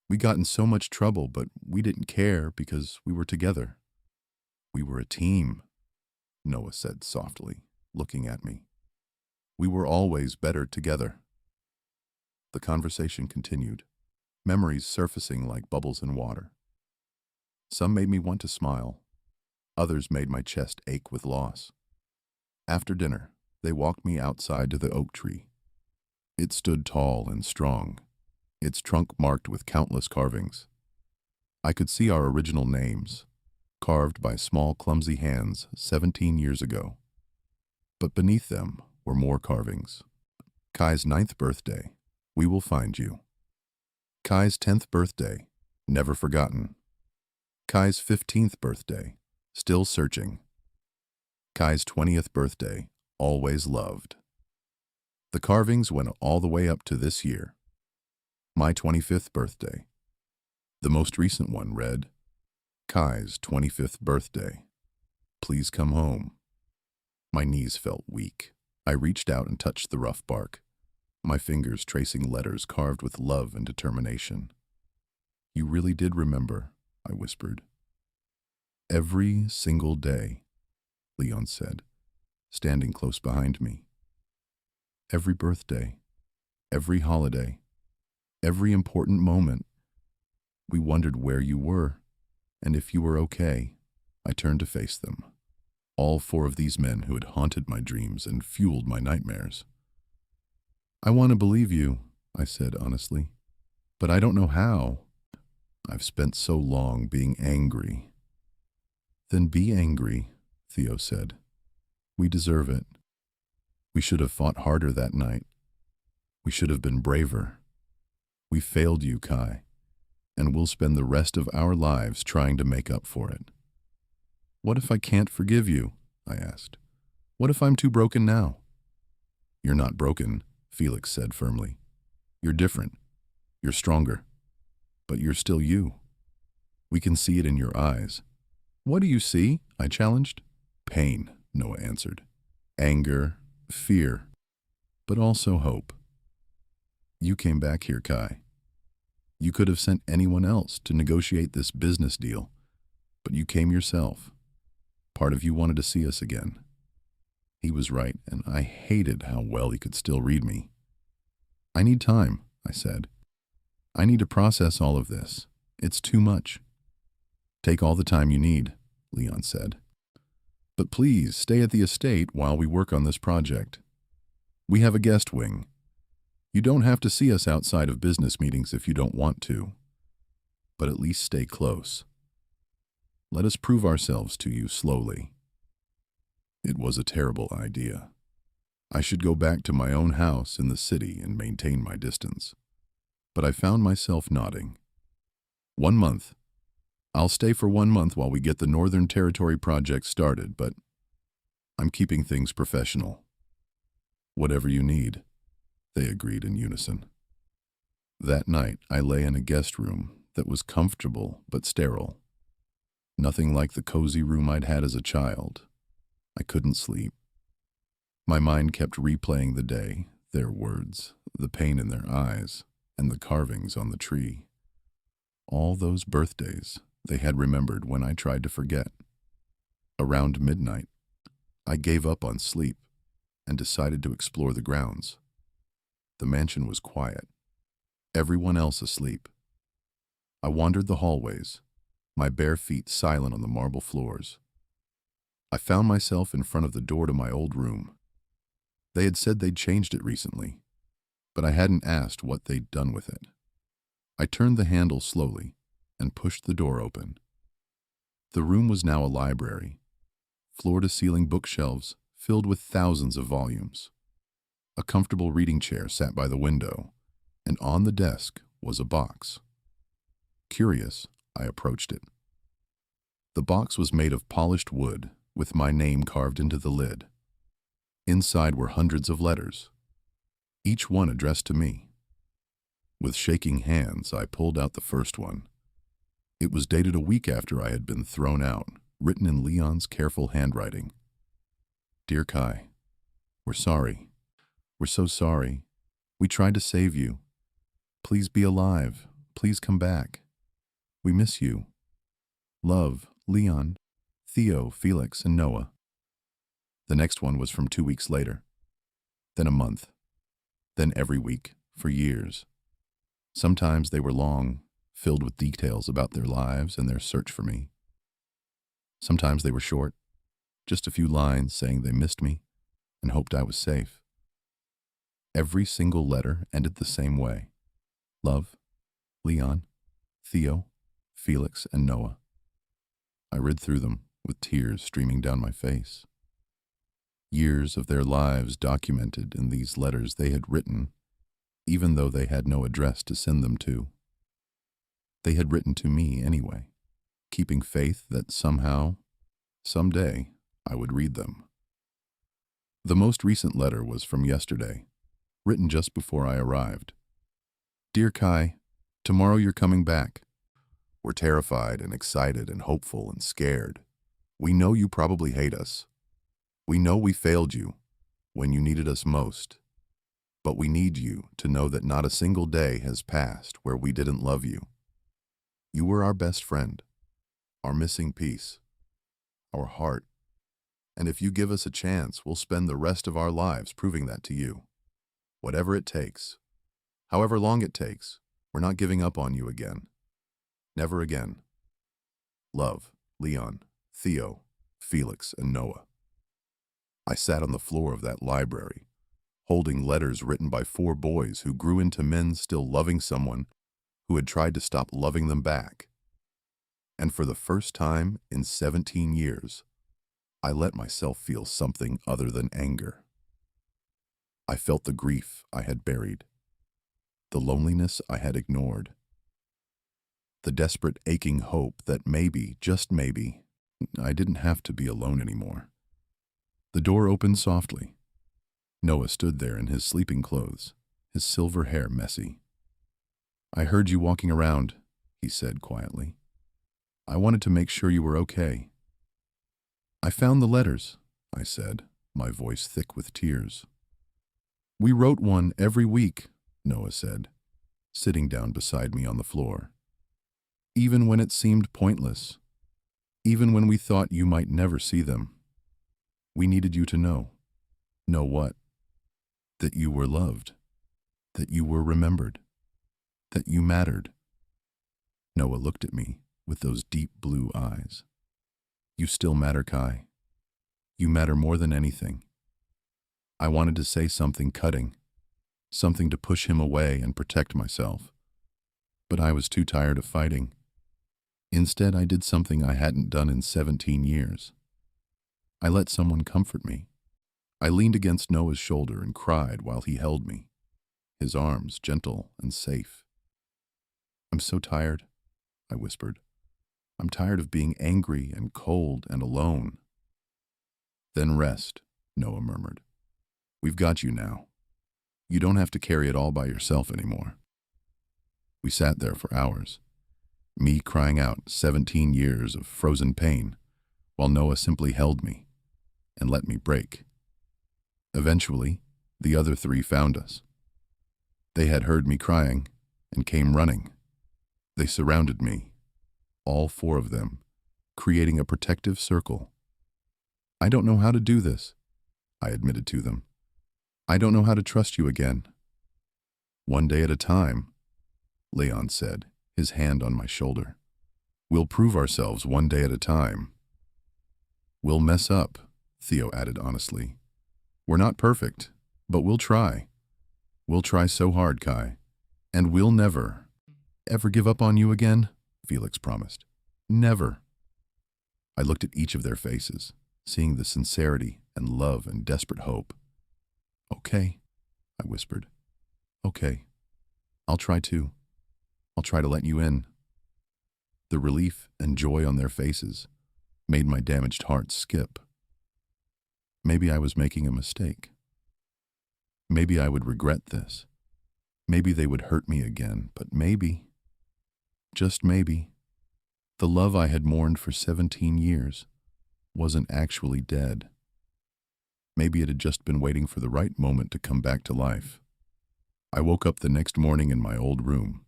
We got in so much trouble, but we didn't care because we were together. We were a team, Noah said softly, looking at me. We were always better together. The conversation continued, memories surfacing like bubbles in water. Some made me want to smile. Others made my chest ache with loss. After dinner, they walked me outside to the oak tree. It stood tall and strong, its trunk marked with countless carvings. I could see our original names, carved by small, clumsy hands 17 years ago. But beneath them were more carvings. Kai's 9th birthday, we will find you. Kai's 10th birthday, never forgotten. Kai's 15th birthday, still searching. Kai's 20th birthday, always loved. The carvings went all the way up to this year. My 25th birthday. The most recent one read, Kai's 25th birthday. Please come home. My knees felt weak. I reached out and touched the rough bark, my fingers tracing letters carved with love and determination. You really did remember, I whispered. Every single day, Leon said, standing close behind me. Every birthday, every holiday, every important moment. We wondered where you were, and if you were okay. I turned to face them. All 4 of these men who had haunted my dreams and fueled my nightmares. I want to believe you, I said honestly, but I don't know how. I've spent so long being angry. Then be angry, Theo said. We deserve it. We should have fought harder that night. We should have been braver. We failed you, Kai, and we'll spend the rest of our lives trying to make up for it. What if I can't forgive you? I asked. What if I'm too broken now? You're not broken, Felix said firmly. You're different. You're stronger. But you're still you. We can see it in your eyes. What do you see? I challenged. Pain, Noah answered. Anger, fear, but also hope. You came back here, Kai. You could have sent anyone else to negotiate this business deal, but you came yourself. Part of you wanted to see us again. He was right, and I hated how well he could still read me. I need time, I said. I need to process all of this. It's too much. Take all the time you need, Leon said. But please stay at the estate while we work on this project. We have a guest wing. You don't have to see us outside of business meetings if you don't want to, but at least stay close. Let us prove ourselves to you slowly. It was a terrible idea. I should go back to my own house in the city and maintain my distance. But I found myself nodding. 1 month. I'll stay for 1 month while we get the Northern Territory project started, but I'm keeping things professional. Whatever you need, they agreed in unison. That night, I lay in a guest room that was comfortable but sterile. Nothing like the cozy room I'd had as a child. I couldn't sleep. My mind kept replaying the day, their words, the pain in their eyes, and the carvings on the tree. All those birthdays they had remembered when I tried to forget. Around midnight, I gave up on sleep and decided to explore the grounds. The mansion was quiet, everyone else asleep. I wandered the hallways, my bare feet silent on the marble floors. I found myself in front of the door to my old room. They had said they'd changed it recently, but I hadn't asked what they'd done with it. I turned the handle slowly and pushed the door open. The room was now a library, floor-to-ceiling bookshelves filled with thousands of volumes. A comfortable reading chair sat by the window, and on the desk was a box. Curious, I approached it. The box was made of polished wood, with my name carved into the lid. Inside were hundreds of letters, each one addressed to me. With shaking hands, I pulled out the first one. It was dated a week after I had been thrown out, written in Leon's careful handwriting. Dear Kai, we're sorry. We're so sorry. We tried to save you. Please be alive. Please come back. We miss you. Love, Leon, Theo, Felix, and Noah. The next one was from 2 weeks later. Then a month. Then every week, for years. Sometimes they were long, filled with details about their lives and their search for me. Sometimes they were short, just a few lines saying they missed me and hoped I was safe. Every single letter ended the same way. Love, Leon, Theo, Felix, and Noah. I read through them with tears streaming down my face. Years of their lives documented in these letters they had written, even though they had no address to send them to. They had written to me anyway, keeping faith that somehow, someday, I would read them. The most recent letter was from yesterday, written just before I arrived. Dear Kai, tomorrow you're coming back. We're terrified and excited and hopeful and scared. We know you probably hate us. We know we failed you when you needed us most. But we need you to know that not a single day has passed where we didn't love you. You were our best friend, our missing piece, our heart. And if you give us a chance, we'll spend the rest of our lives proving that to you. Whatever it takes, however long it takes, we're not giving up on you again. Never again. Love, Leon, Theo, Felix, and Noah. I sat on the floor of that library, holding letters written by 4 boys who grew into men still loving someone who had tried to stop loving them back. And for the first time in 17 years, I let myself feel something other than anger. I felt the grief I had buried, the loneliness I had ignored, the desperate aching hope that maybe, just maybe, I didn't have to be alone anymore. The door opened softly. Noah stood there in his sleeping clothes, his silver hair messy. I heard you walking around, he said quietly. I wanted to make sure you were okay. I found the letters, I said, my voice thick with tears. We wrote one every week, Noah said, sitting down beside me on the floor. Even when it seemed pointless, even when we thought you might never see them, we needed you to know. Know what? That you were loved, that you were remembered, that you mattered. Noah looked at me with those deep blue eyes. You still matter, Kai. You matter more than anything. I wanted to say something cutting, something to push him away and protect myself. But I was too tired of fighting. Instead, I did something I hadn't done in 17 years. I let someone comfort me. I leaned against Noah's shoulder and cried while he held me, his arms gentle and safe. I'm so tired, I whispered. I'm tired of being angry and cold and alone. Then rest, Noah murmured. We've got you now. You don't have to carry it all by yourself anymore. We sat there for hours, me crying out 17 years of frozen pain, while Noah simply held me and let me break. Eventually, the other 3 found us. They had heard me crying and came running. They surrounded me, all 4 of them, creating a protective circle. I don't know how to do this, I admitted to them. I don't know how to trust you again. One day at a time, Leon said, his hand on my shoulder. We'll prove ourselves one day at a time. We'll mess up, Theo added honestly. We're not perfect, but we'll try. We'll try so hard, Kai. And we'll never, ever give up on you again, Felix promised. Never. I looked at each of their faces, seeing the sincerity and love and desperate hope. Okay, I whispered. Okay, I'll try too. I'll try to let you in. The relief and joy on their faces made my damaged heart skip. Maybe I was making a mistake. Maybe I would regret this. Maybe they would hurt me again, but maybe, just maybe, the love I had mourned for 17 years wasn't actually dead. Maybe it had just been waiting for the right moment to come back to life. I woke up the next morning in my old room.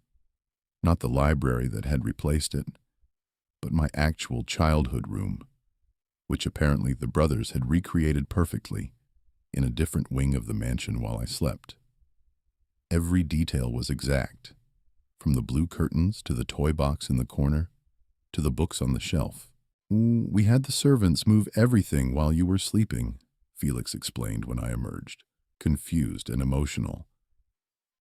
Not the library that had replaced it, but my actual childhood room, which apparently the brothers had recreated perfectly in a different wing of the mansion while I slept. Every detail was exact, from the blue curtains to the toy box in the corner to the books on the shelf. We had the servants move everything while you were sleeping, Felix explained when I emerged, confused and emotional.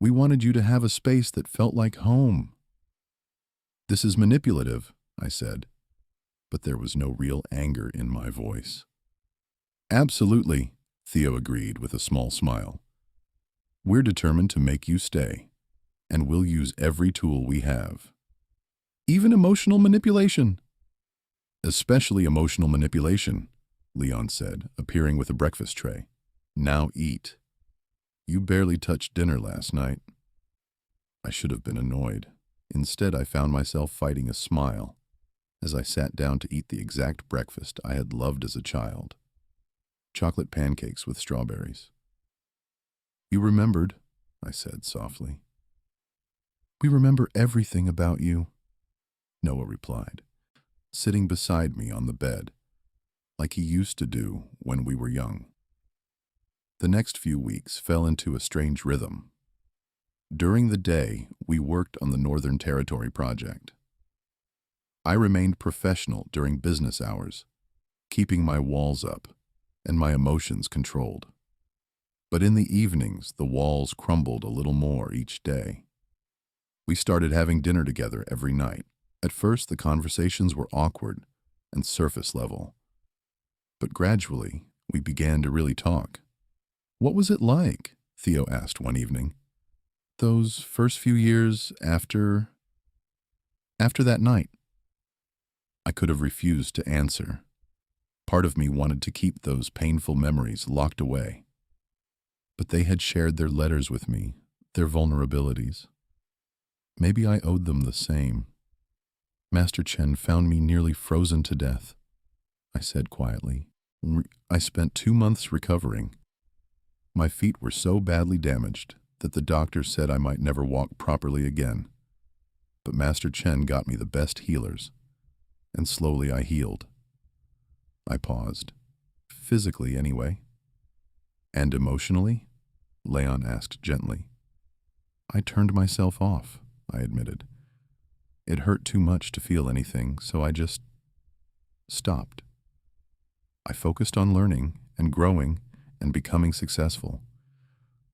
We wanted you to have a space that felt like home. This is manipulative, I said, but there was no real anger in my voice. Absolutely, Theo agreed with a small smile. We're determined to make you stay, and we'll use every tool we have. Even emotional manipulation. Especially emotional manipulation, Leon said, appearing with a breakfast tray. Now eat. You barely touched dinner last night. I should have been annoyed. Instead, I found myself fighting a smile as I sat down to eat the exact breakfast I had loved as a child. Chocolate pancakes with strawberries. You remembered, I said softly. We remember everything about you, Noah replied, sitting beside me on the bed, like he used to do when we were young. The next few weeks fell into a strange rhythm. During the day, we worked on the Northern Territory project. I remained professional during business hours, keeping my walls up and my emotions controlled. But in the evenings, the walls crumbled a little more each day. We started having dinner together every night. At first, the conversations were awkward and surface level. But gradually, we began to really talk. What was it like? Theo asked one evening. Those first few years after that night. I could have refused to answer. Part of me wanted to keep those painful memories locked away. But they had shared their letters with me, their vulnerabilities. Maybe I owed them the same. Master Chen found me nearly frozen to death, I said quietly. I spent 2 months recovering. My feet were so badly damaged that the doctor said I might never walk properly again. But Master Chen got me the best healers, and slowly I healed. I paused. Physically, anyway. And emotionally? Leon asked gently. I turned myself off, I admitted. It hurt too much to feel anything, so I just stopped. I focused on learning and growing and becoming successful.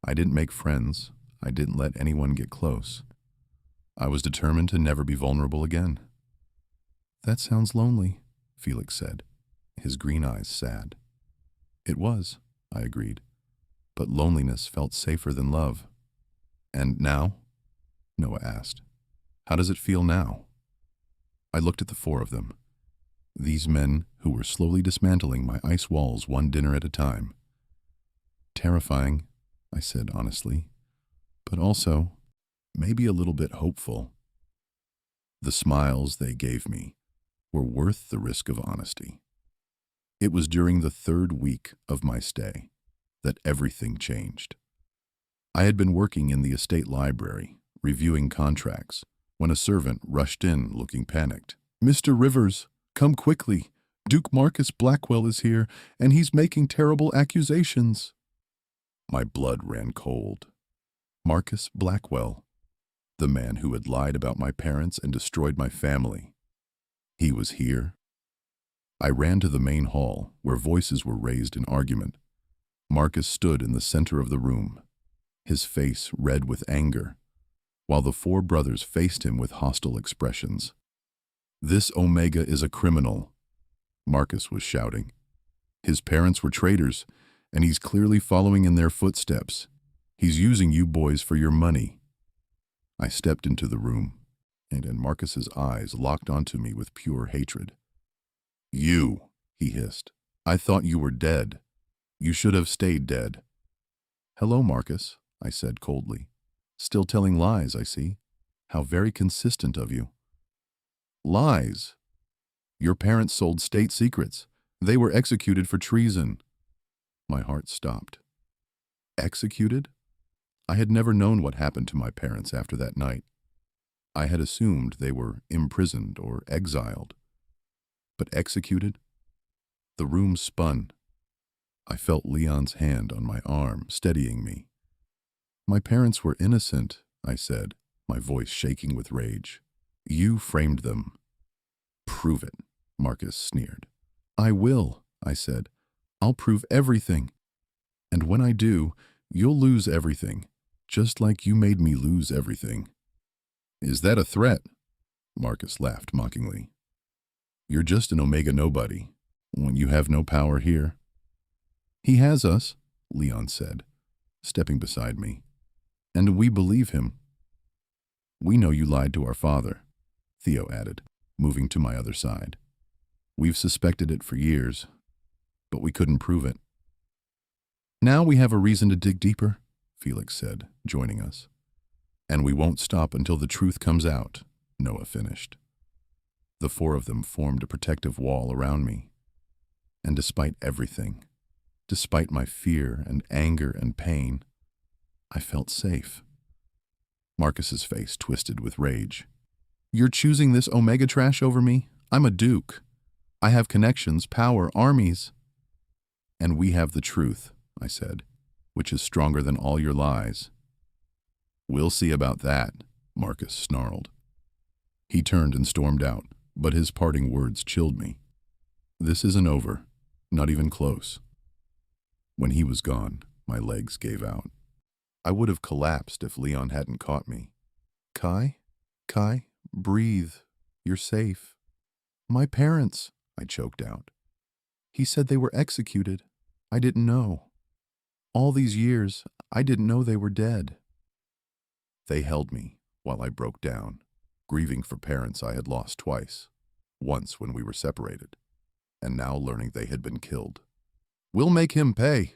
I didn't make friends. I didn't let anyone get close. I was determined to never be vulnerable again. That sounds lonely, Felix said, his green eyes sad. It was, I agreed, but loneliness felt safer than love. And now? Noah asked. How does it feel now? I looked at the 4 of them, these men who were slowly dismantling my ice walls one dinner at a time. Terrifying, I said honestly, but also maybe a little bit hopeful. The smiles they gave me were worth the risk of honesty. It was during the 3rd week of my stay that everything changed. I had been working in the estate library, reviewing contracts, when a servant rushed in looking panicked. Mr. Rivers, come quickly. Duke Marcus Blackwell is here, and he's making terrible accusations. My blood ran cold. Marcus Blackwell, the man who had lied about my parents and destroyed my family. He was here. I ran to the main hall, where voices were raised in argument. Marcus stood in the center of the room, his face red with anger, while the 4 brothers faced him with hostile expressions. This Omega is a criminal, Marcus was shouting. His parents were traitors, and he's clearly following in their footsteps. He's using you boys for your money. I stepped into the room, and Marcus's eyes locked onto me with pure hatred. You, he hissed. I thought you were dead. You should have stayed dead. Hello, Marcus, I said coldly. Still telling lies, I see. How very consistent of you. Lies. Your parents sold state secrets. They were executed for treason. My heart stopped. Executed? I had never known what happened to my parents after that night. I had assumed they were imprisoned or exiled. But executed? The room spun. I felt Leon's hand on my arm, steadying me. My parents were innocent, I said, my voice shaking with rage. You framed them. Prove it, Marcus sneered. I will, I said. I'll prove everything. And when I do, you'll lose everything, just like you made me lose everything. Is that a threat? Marcus laughed mockingly. You're just an Omega nobody, when you have no power here. He has us, Leon said, stepping beside me. And we believe him. We know you lied to our father, Theo added, moving to my other side. We've suspected it for years, but we couldn't prove it. Now we have a reason to dig deeper, Felix said, joining us. And we won't stop until the truth comes out, Noah finished. The four of them formed a protective wall around me. And despite everything, despite my fear and anger and pain, I felt safe. Marcus's face twisted with rage. You're choosing this Omega trash over me? I'm a Duke. I have connections, power, armies. And we have the truth, I said, which is stronger than all your lies. We'll see about that, Marcus snarled. He turned and stormed out, but his parting words chilled me. This isn't over, not even close. When he was gone, my legs gave out. I would have collapsed if Leon hadn't caught me. Kai, breathe. You're safe. My parents, I choked out. He said they were executed. I didn't know. All these years, I didn't know they were dead. They held me while I broke down, grieving for parents I had lost twice, once when we were separated, and now learning they had been killed. We'll make him pay,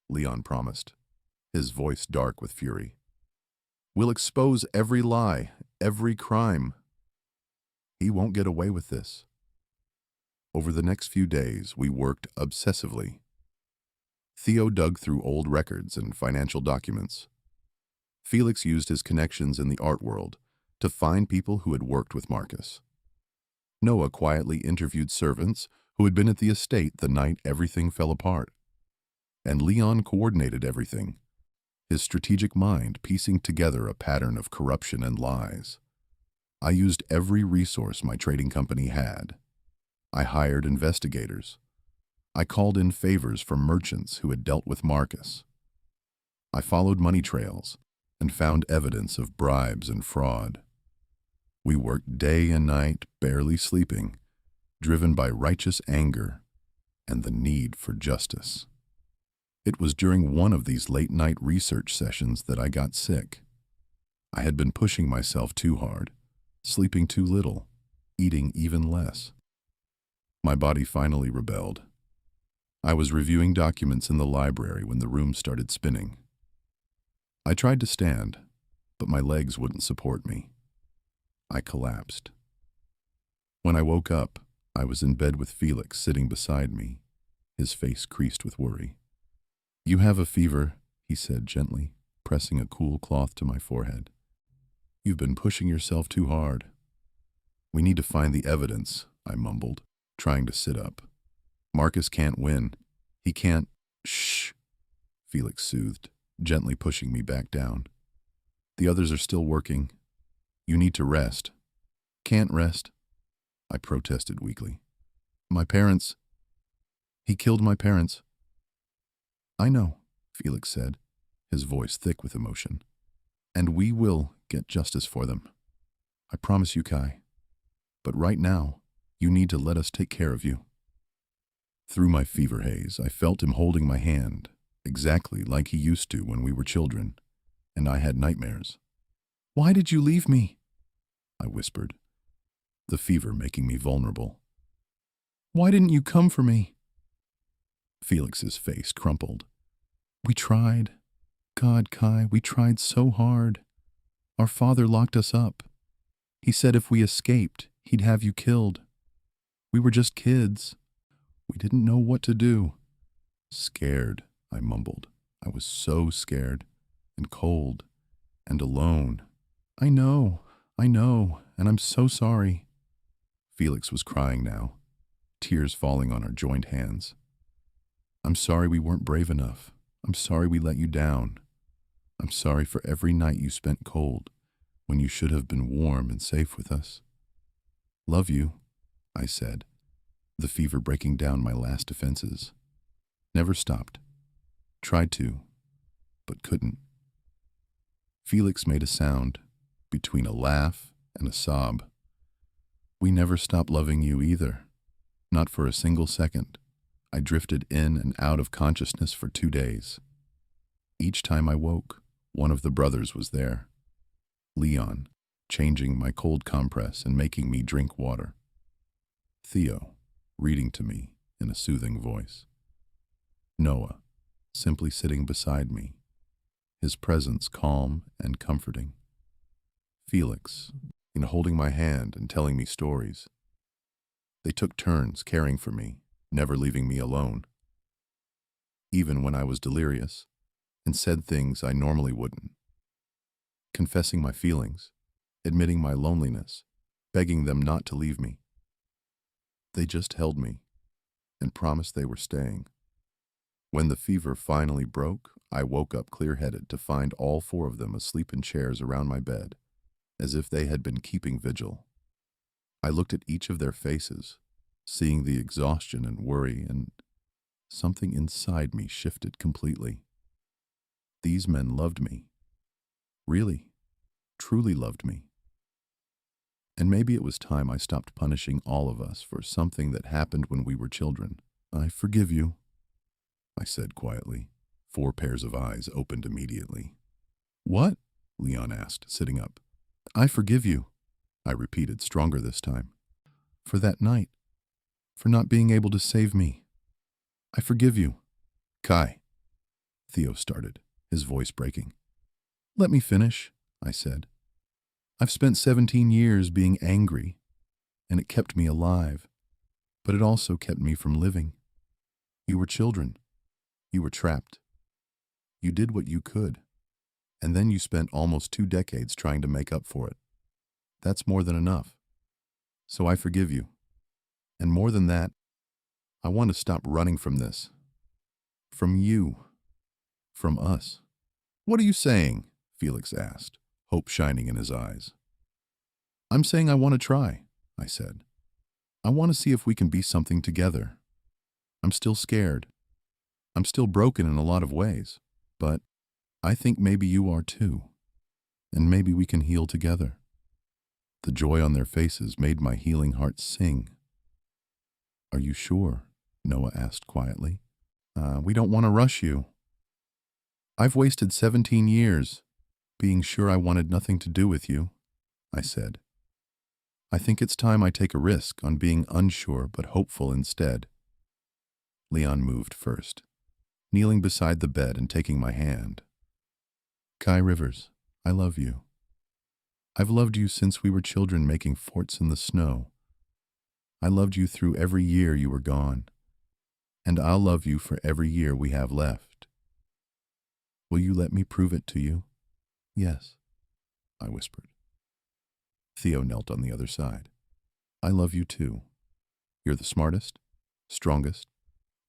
Leon promised, his voice dark with fury. We'll expose every lie, every crime. He won't get away with this. Over the next few days, we worked obsessively. Theo dug through old records and financial documents. Felix used his connections in the art world to find people who had worked with Marcus. Noah quietly interviewed servants who had been at the estate the night everything fell apart. And Leon coordinated everything, his strategic mind piecing together a pattern of corruption and lies. I used every resource my trading company had. I hired investigators. I called in favors from merchants who had dealt with Marcus. I followed money trails and found evidence of bribes and fraud. We worked day and night, barely sleeping, driven by righteous anger and the need for justice. It was during one of these late-night research sessions that I got sick. I had been pushing myself too hard, sleeping too little, eating even less. My body finally rebelled. I was reviewing documents in the library when the room started spinning. I tried to stand, but my legs wouldn't support me. I collapsed. When I woke up, I was in bed with Felix sitting beside me, his face creased with worry. You have a fever, he said gently, pressing a cool cloth to my forehead. You've been pushing yourself too hard. We need to find the evidence, I mumbled, trying to sit up. Marcus can't win. He can't. Shh, Felix soothed, gently pushing me back down. The others are still working. You need to rest. Can't rest, I protested weakly. My parents. He killed my parents. I know, Felix said, his voice thick with emotion. And we will get justice for them. I promise you, Kai. But right now, you need to let us take care of you. Through my fever haze, I felt him holding my hand, exactly like he used to when we were children, and I had nightmares. Why did you leave me? I whispered, the fever making me vulnerable. Why didn't you come for me? Felix's face crumpled. We tried. God, Kai, we tried so hard. Our father locked us up. He said if we escaped, he'd have you killed. We were just kids. We didn't know what to do. Scared, I mumbled. I was so scared, and cold, and alone. I know, and I'm so sorry. Felix was crying now, tears falling on our joined hands. I'm sorry we weren't brave enough. I'm sorry we let you down. I'm sorry for every night you spent cold, when you should have been warm and safe with us. Love you, I said, the fever breaking down my last defenses. Never stopped. Tried to, but couldn't. Felix made a sound, between a laugh and a sob. We never stopped loving you either. Not for a single second. I drifted in and out of consciousness for 2 days. Each time I woke, one of the brothers was there. Leon, changing my cold compress and making me drink water. Theo, reading to me in a soothing voice. Noah, simply sitting beside me, his presence calm and comforting. Felix, holding my hand and telling me stories. They took turns caring for me, never leaving me alone. Even when I was delirious and said things I normally wouldn't. Confessing my feelings, admitting my loneliness, begging them not to leave me. They just held me and promised they were staying. When the fever finally broke, I woke up clear-headed to find all 4 of them asleep in chairs around my bed, as if they had been keeping vigil. I looked at each of their faces, seeing the exhaustion and worry, and something inside me shifted completely. These men loved me. Really, truly loved me. And maybe it was time I stopped punishing all of us for something that happened when we were children. I forgive you, I said quietly. 4 pairs of eyes opened immediately. What? Leon asked, sitting up. I forgive you, I repeated, stronger this time. For that night. For not being able to save me. I forgive you. Kai. Theo started, his voice breaking. Let me finish, I said. I've spent 17 years being angry, and it kept me alive, but it also kept me from living. You were children. You were trapped. You did what you could, and then you spent almost 2 decades trying to make up for it. That's more than enough. So I forgive you. And more than that, I want to stop running from this. From you. From us. What are you saying? Felix asked, hope shining in his eyes. I'm saying I want to try, I said. I want to see if we can be something together. I'm still scared. I'm still broken in a lot of ways, but I think maybe you are too, and maybe we can heal together. The joy on their faces made my healing heart sing. Are you sure? Noah asked quietly. We don't want to rush you. I've wasted 17 years being sure I wanted nothing to do with you, I said. I think it's time I take a risk on being unsure but hopeful instead. Leon moved first, kneeling beside the bed and taking my hand. Kai Rivers, I love you. I've loved you since we were children making forts in the snow. I loved you through every year you were gone, and I'll love you for every year we have left. Will you let me prove it to you? Yes, I whispered. Theo knelt on the other side. I love you too. You're the smartest, strongest,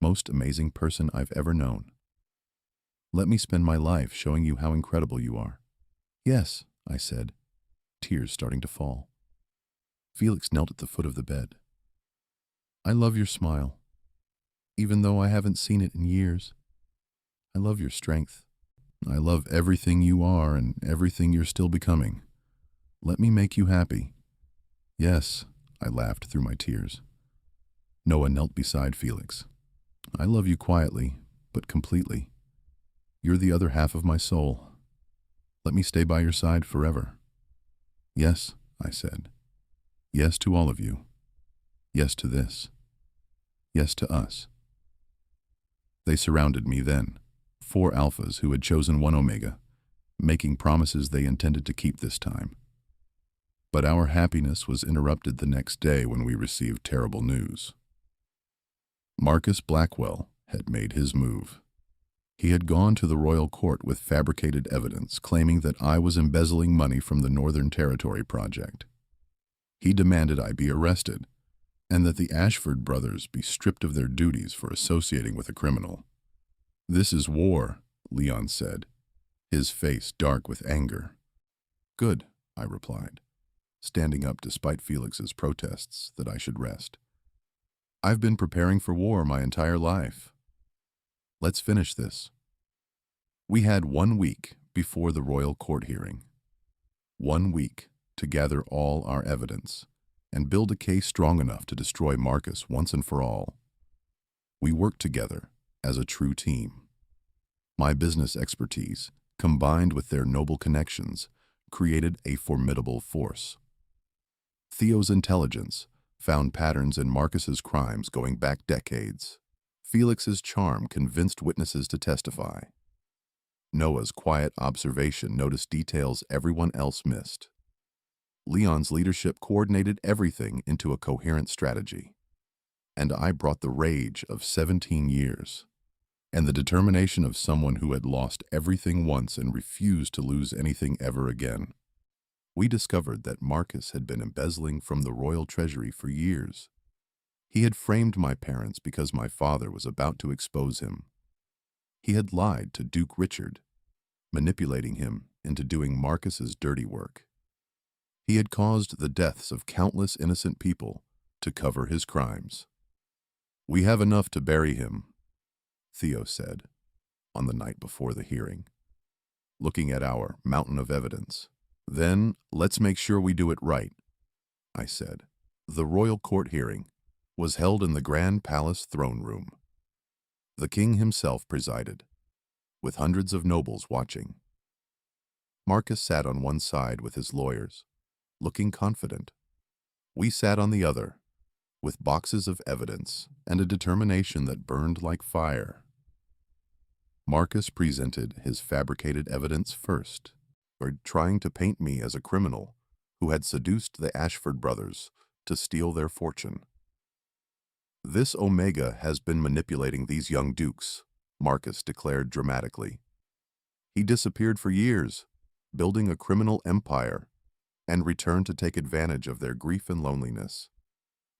most amazing person I've ever known. Let me spend my life showing you how incredible you are. Yes, I said, tears starting to fall. Felix knelt at the foot of the bed. I love your smile, even though I haven't seen it in years. I love your strength. I love everything you are and everything you're still becoming. Let me make you happy. Yes, I laughed through my tears. Noah knelt beside Felix. I love you quietly, but completely. You're the other half of my soul. Let me stay by your side forever. Yes, I said. Yes to all of you. Yes to this. Yes to us. They surrounded me then, 4 alphas who had chosen 1 omega, making promises they intended to keep this time. But our happiness was interrupted the next day when we received terrible news. Marcus Blackwell had made his move. He had gone to the royal court with fabricated evidence claiming that I was embezzling money from the Northern Territory Project. He demanded I be arrested and that the Ashford brothers be stripped of their duties for associating with a criminal. This is war, Leon said, his face dark with anger. Good, I replied, standing up despite Felix's protests that I should rest. I've been preparing for war my entire life. Let's finish this. We had 1 week before the royal court hearing. 1 week to gather all our evidence and build a case strong enough to destroy Marcus once and for all. We worked together as a true team. My business expertise, combined with their noble connections, created a formidable force. Theo's intelligence found patterns in Marcus's crimes going back decades. Felix's charm convinced witnesses to testify. Noah's quiet observation noticed details everyone else missed. Leon's leadership coordinated everything into a coherent strategy. And I brought the rage of 17 years and the determination of someone who had lost everything once and refused to lose anything ever again. We discovered that Marcus had been embezzling from the royal treasury for years. He had framed my parents because my father was about to expose him. He had lied to Duke Richard, manipulating him into doing Marcus's dirty work. He had caused the deaths of countless innocent people to cover his crimes. "We have enough to bury him," Theo said on the night before the hearing, looking at our mountain of evidence. "Then let's make sure we do it right," I said. The royal court hearing was held in the Grand Palace throne room. The king himself presided, with hundreds of nobles watching. Marcus sat on one side with his lawyers, looking confident. We sat on the other, with boxes of evidence and a determination that burned like fire. Marcus presented his fabricated evidence first, trying to paint me as a criminal who had seduced the Ashford brothers to steal their fortune. "This Omega has been manipulating these young dukes," Marcus declared dramatically. "He disappeared for years, building a criminal empire, and returned to take advantage of their grief and loneliness.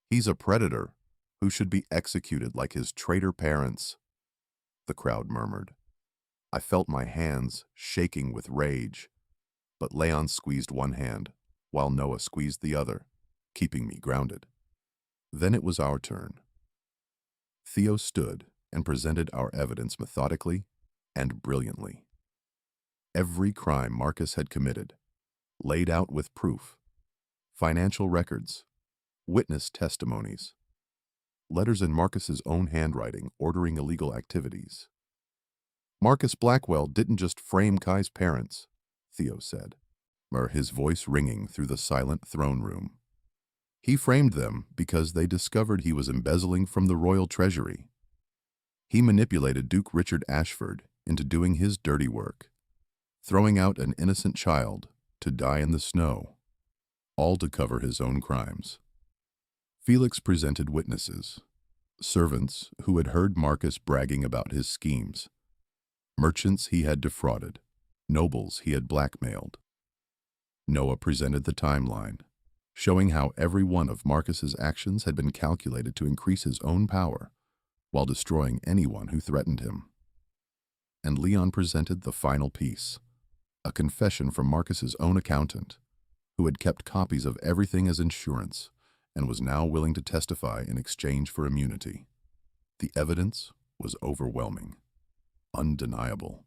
He's a predator who should be executed like his traitor parents," the crowd murmured. I felt my hands shaking with rage, but Leon squeezed one hand, while Noah squeezed the other, keeping me grounded. Then it was our turn. Theo stood and presented our evidence methodically and brilliantly. Every crime Marcus had committed, laid out with proof, financial records, witness testimonies, letters in Marcus's own handwriting ordering illegal activities. "Marcus Blackwell didn't just frame Kai's parents," Theo said, his voice ringing through the silent throne room. "He framed them because they discovered he was embezzling from the royal treasury. He manipulated Duke Richard Ashford into doing his dirty work, throwing out an innocent child to die in the snow, all to cover his own crimes." Felix presented witnesses, servants who had heard Marcus bragging about his schemes, merchants he had defrauded, nobles he had blackmailed. Noah presented the timeline, showing how every one of Marcus's actions had been calculated to increase his own power while destroying anyone who threatened him. And Leon presented the final piece, a confession from Marcus's own accountant, who had kept copies of everything as insurance and was now willing to testify in exchange for immunity. The evidence was overwhelming, undeniable,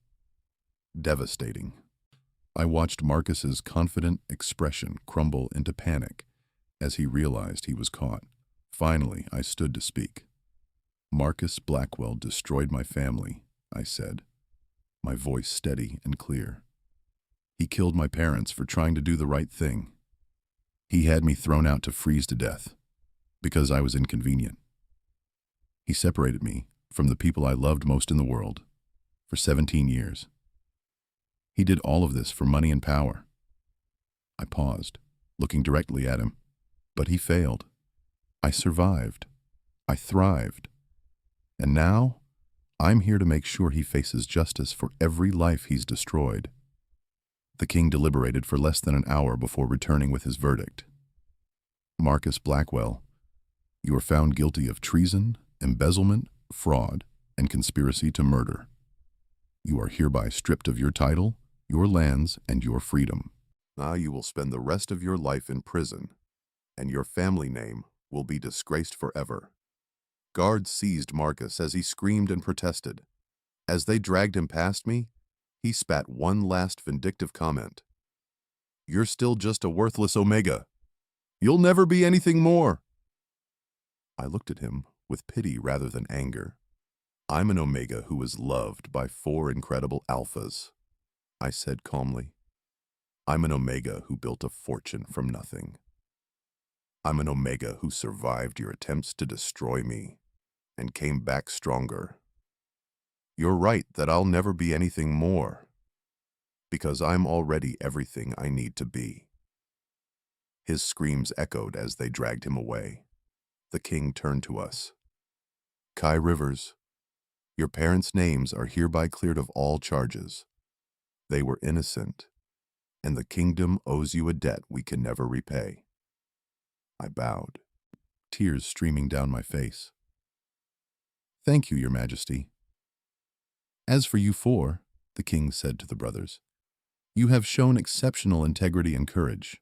devastating. I watched Marcus's confident expression crumble into panic as he realized he was caught. Finally, I stood to speak. "Marcus Blackwell destroyed my family," I said, my voice steady and clear. "He killed my parents for trying to do the right thing. He had me thrown out to freeze to death because I was inconvenient. He separated me from the people I loved most in the world for 17 years. He did all of this for money and power." I paused, looking directly at him, but he failed. I survived. I thrived. And now, I'm here to make sure he faces justice for every life he's destroyed. The king deliberated for less than an hour before returning with his verdict. "Marcus Blackwell, you are found guilty of treason, embezzlement, fraud, and conspiracy to murder. You are hereby stripped of your title, your lands, and your freedom." Now you will spend the rest of your life in prison, and your family name will be disgraced forever. Guards seized Marcus as he screamed and protested. As they dragged him past me, he spat one last vindictive comment. "You're still just a worthless Omega. You'll never be anything more." I looked at him with pity rather than anger. "I'm an Omega who was loved by 4 incredible Alphas," I said calmly. "I'm an Omega who built a fortune from nothing. I'm an Omega who survived your attempts to destroy me and came back stronger. You're right that I'll never be anything more, because I'm already everything I need to be." His screams echoed as they dragged him away. The king turned to us. "Kai Rivers, your parents' names are hereby cleared of all charges. They were innocent, and the kingdom owes you a debt we can never repay." I bowed, tears streaming down my face. "Thank you, Your Majesty." "As for you 4, the king said to the brothers, you have shown exceptional integrity and courage.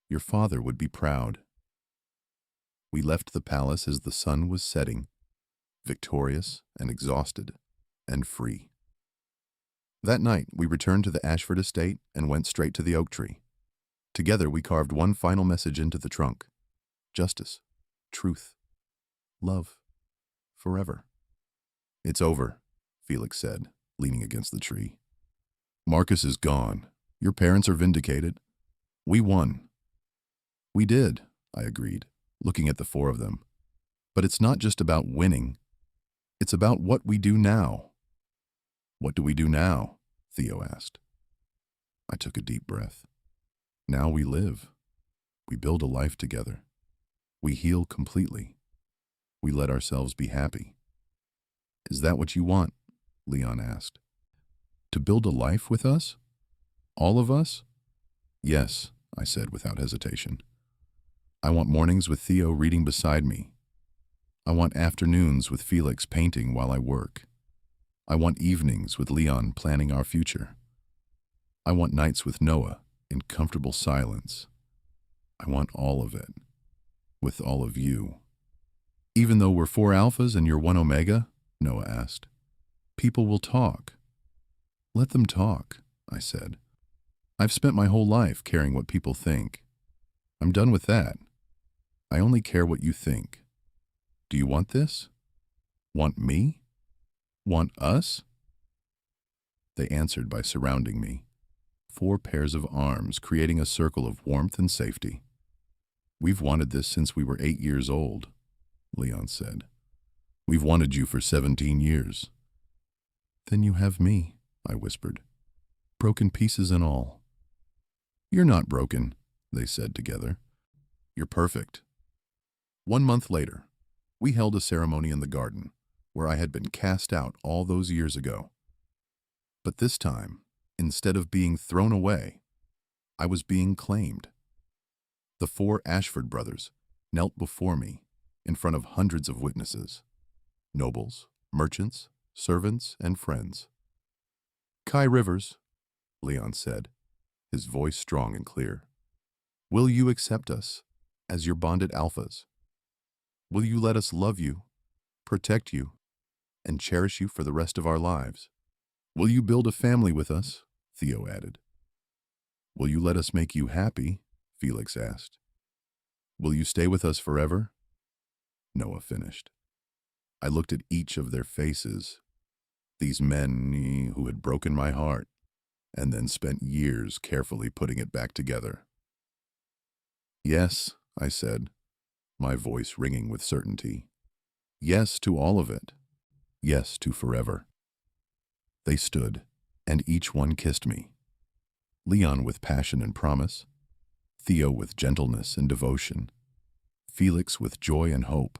Your father would be proud." We left the palace as the sun was setting, victorious and exhausted and free. That night, we returned to the Ashford estate and went straight to the oak tree. Together, we carved one final message into the trunk: justice, truth, love, forever. "It's over," Felix said, leaning against the tree. "Marcus is gone. Your parents are vindicated. We won." "We did," I agreed, looking at the 4 of them. "But it's not just about winning. It's about what we do now." "What do we do now?" Theo asked. I took a deep breath. Now we live. We build a life together. We heal completely. We let ourselves be happy. "Is that what you want?" Leon asked. "To build a life with us? All of us?" "Yes," I said without hesitation. "I want mornings with Theo reading beside me. I want afternoons with Felix painting while I work. I want evenings with Leon planning our future. I want nights with Noah in comfortable silence. I want all of it, with all of you." "Even though we're 4 Alphas and you're 1 Omega?" Noah asked. "People will talk." "Let them talk," I said. "I've spent my whole life caring what people think. I'm done with that. I only care what you think. Do you want this? Want me? Want us?" They answered by surrounding me, 4 pairs of arms creating a circle of warmth and safety. "We've wanted this since we were 8 years old," Leon said. "We've wanted you for 17 years. "Then you have me," I whispered, "broken pieces and all." "You're not broken," they said together. "You're perfect." 1 month later, we held a ceremony in the garden, where I had been cast out all those years ago. But this time, instead of being thrown away, I was being claimed. The 4 Ashford brothers knelt before me in front of hundreds of witnesses, nobles, merchants, servants, and friends. "Kai Rivers," Leon said, his voice strong and clear, "will you accept us as your bonded Alphas? Will you let us love you, protect you, and cherish you for the rest of our lives? Will you build a family with us?" Theo added. "Will you let us make you happy?" Felix asked. "Will you stay with us forever?" Noah finished. I looked at each of their faces, these men who had broken my heart, and then spent years carefully putting it back together. "Yes," I said, my voice ringing with certainty. "Yes to all of it. Yes to forever." They stood, and each one kissed me. Leon with passion and promise, Theo with gentleness and devotion, Felix with joy and hope,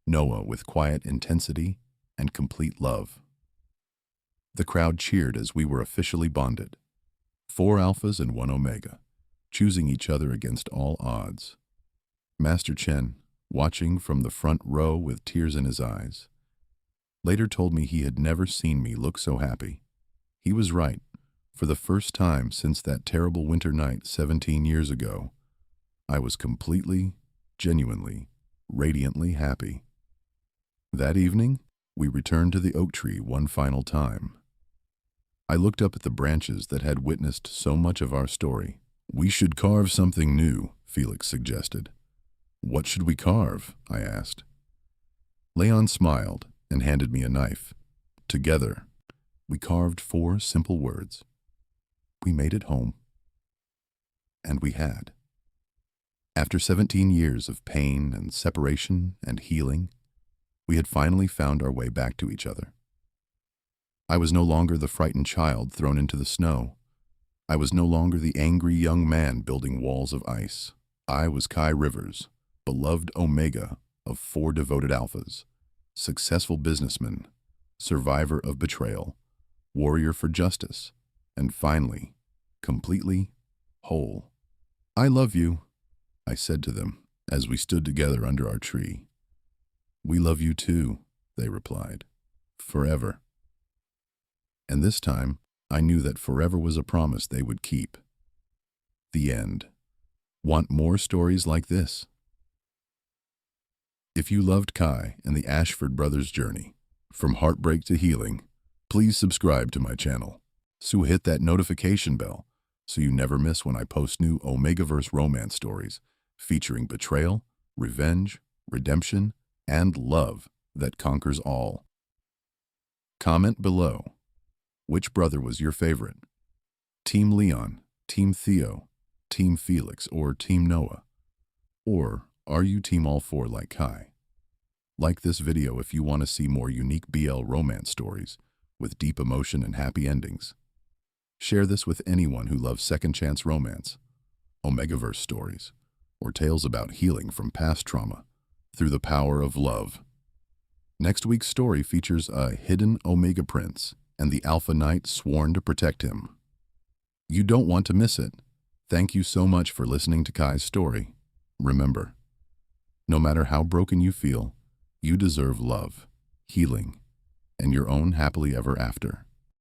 Noah with quiet intensity and complete love. The crowd cheered as we were officially bonded, 4 Alphas and 1 Omega, choosing each other against all odds. Master Chen, watching from the front row with tears in his eyes, later told me he had never seen me look so happy. He was right. For the first time since that terrible winter night 17 years ago, I was completely, genuinely, radiantly happy. That evening, we returned to the oak tree one final time. I looked up at the branches that had witnessed so much of our story. "We should carve something new," Felix suggested. "What should we carve?" I asked. Leon smiled and handed me a knife. Together, we carved 4 simple words. We made it home. And we had. After 17 years of pain and separation and healing, we had finally found our way back to each other. I was no longer the frightened child thrown into the snow. I was no longer the angry young man building walls of ice. I was Kai Rivers, beloved Omega of 4 devoted alphas, successful businessman, survivor of betrayal, warrior for justice, and finally, completely whole. "I love you," I said to them as we stood together under our tree. "We love you too," they replied. "Forever." And this time, I knew that forever was a promise they would keep. The end. Want more stories like this? If you loved Kai and the Ashford brothers' journey, from heartbreak to healing, please subscribe to my channel. So hit that notification bell so you never miss when I post new Omegaverse romance stories featuring betrayal, revenge, redemption, and love that conquers all. Comment below. Which brother was your favorite? Team Leon, Team Theo, Team Felix, or Team Noah? Or are you Team all 4 like Kai? Like this video if you want to see more unique BL romance stories with deep emotion and happy endings. Share this with anyone who loves second chance romance, Omegaverse stories, or tales about healing from past trauma through the power of love. Next week's story features a hidden Omega Prince and the Alpha Knight sworn to protect him. You don't want to miss it. Thank you so much for listening to Kai's story. Remember, no matter how broken you feel, you deserve love, healing, and your own happily ever after.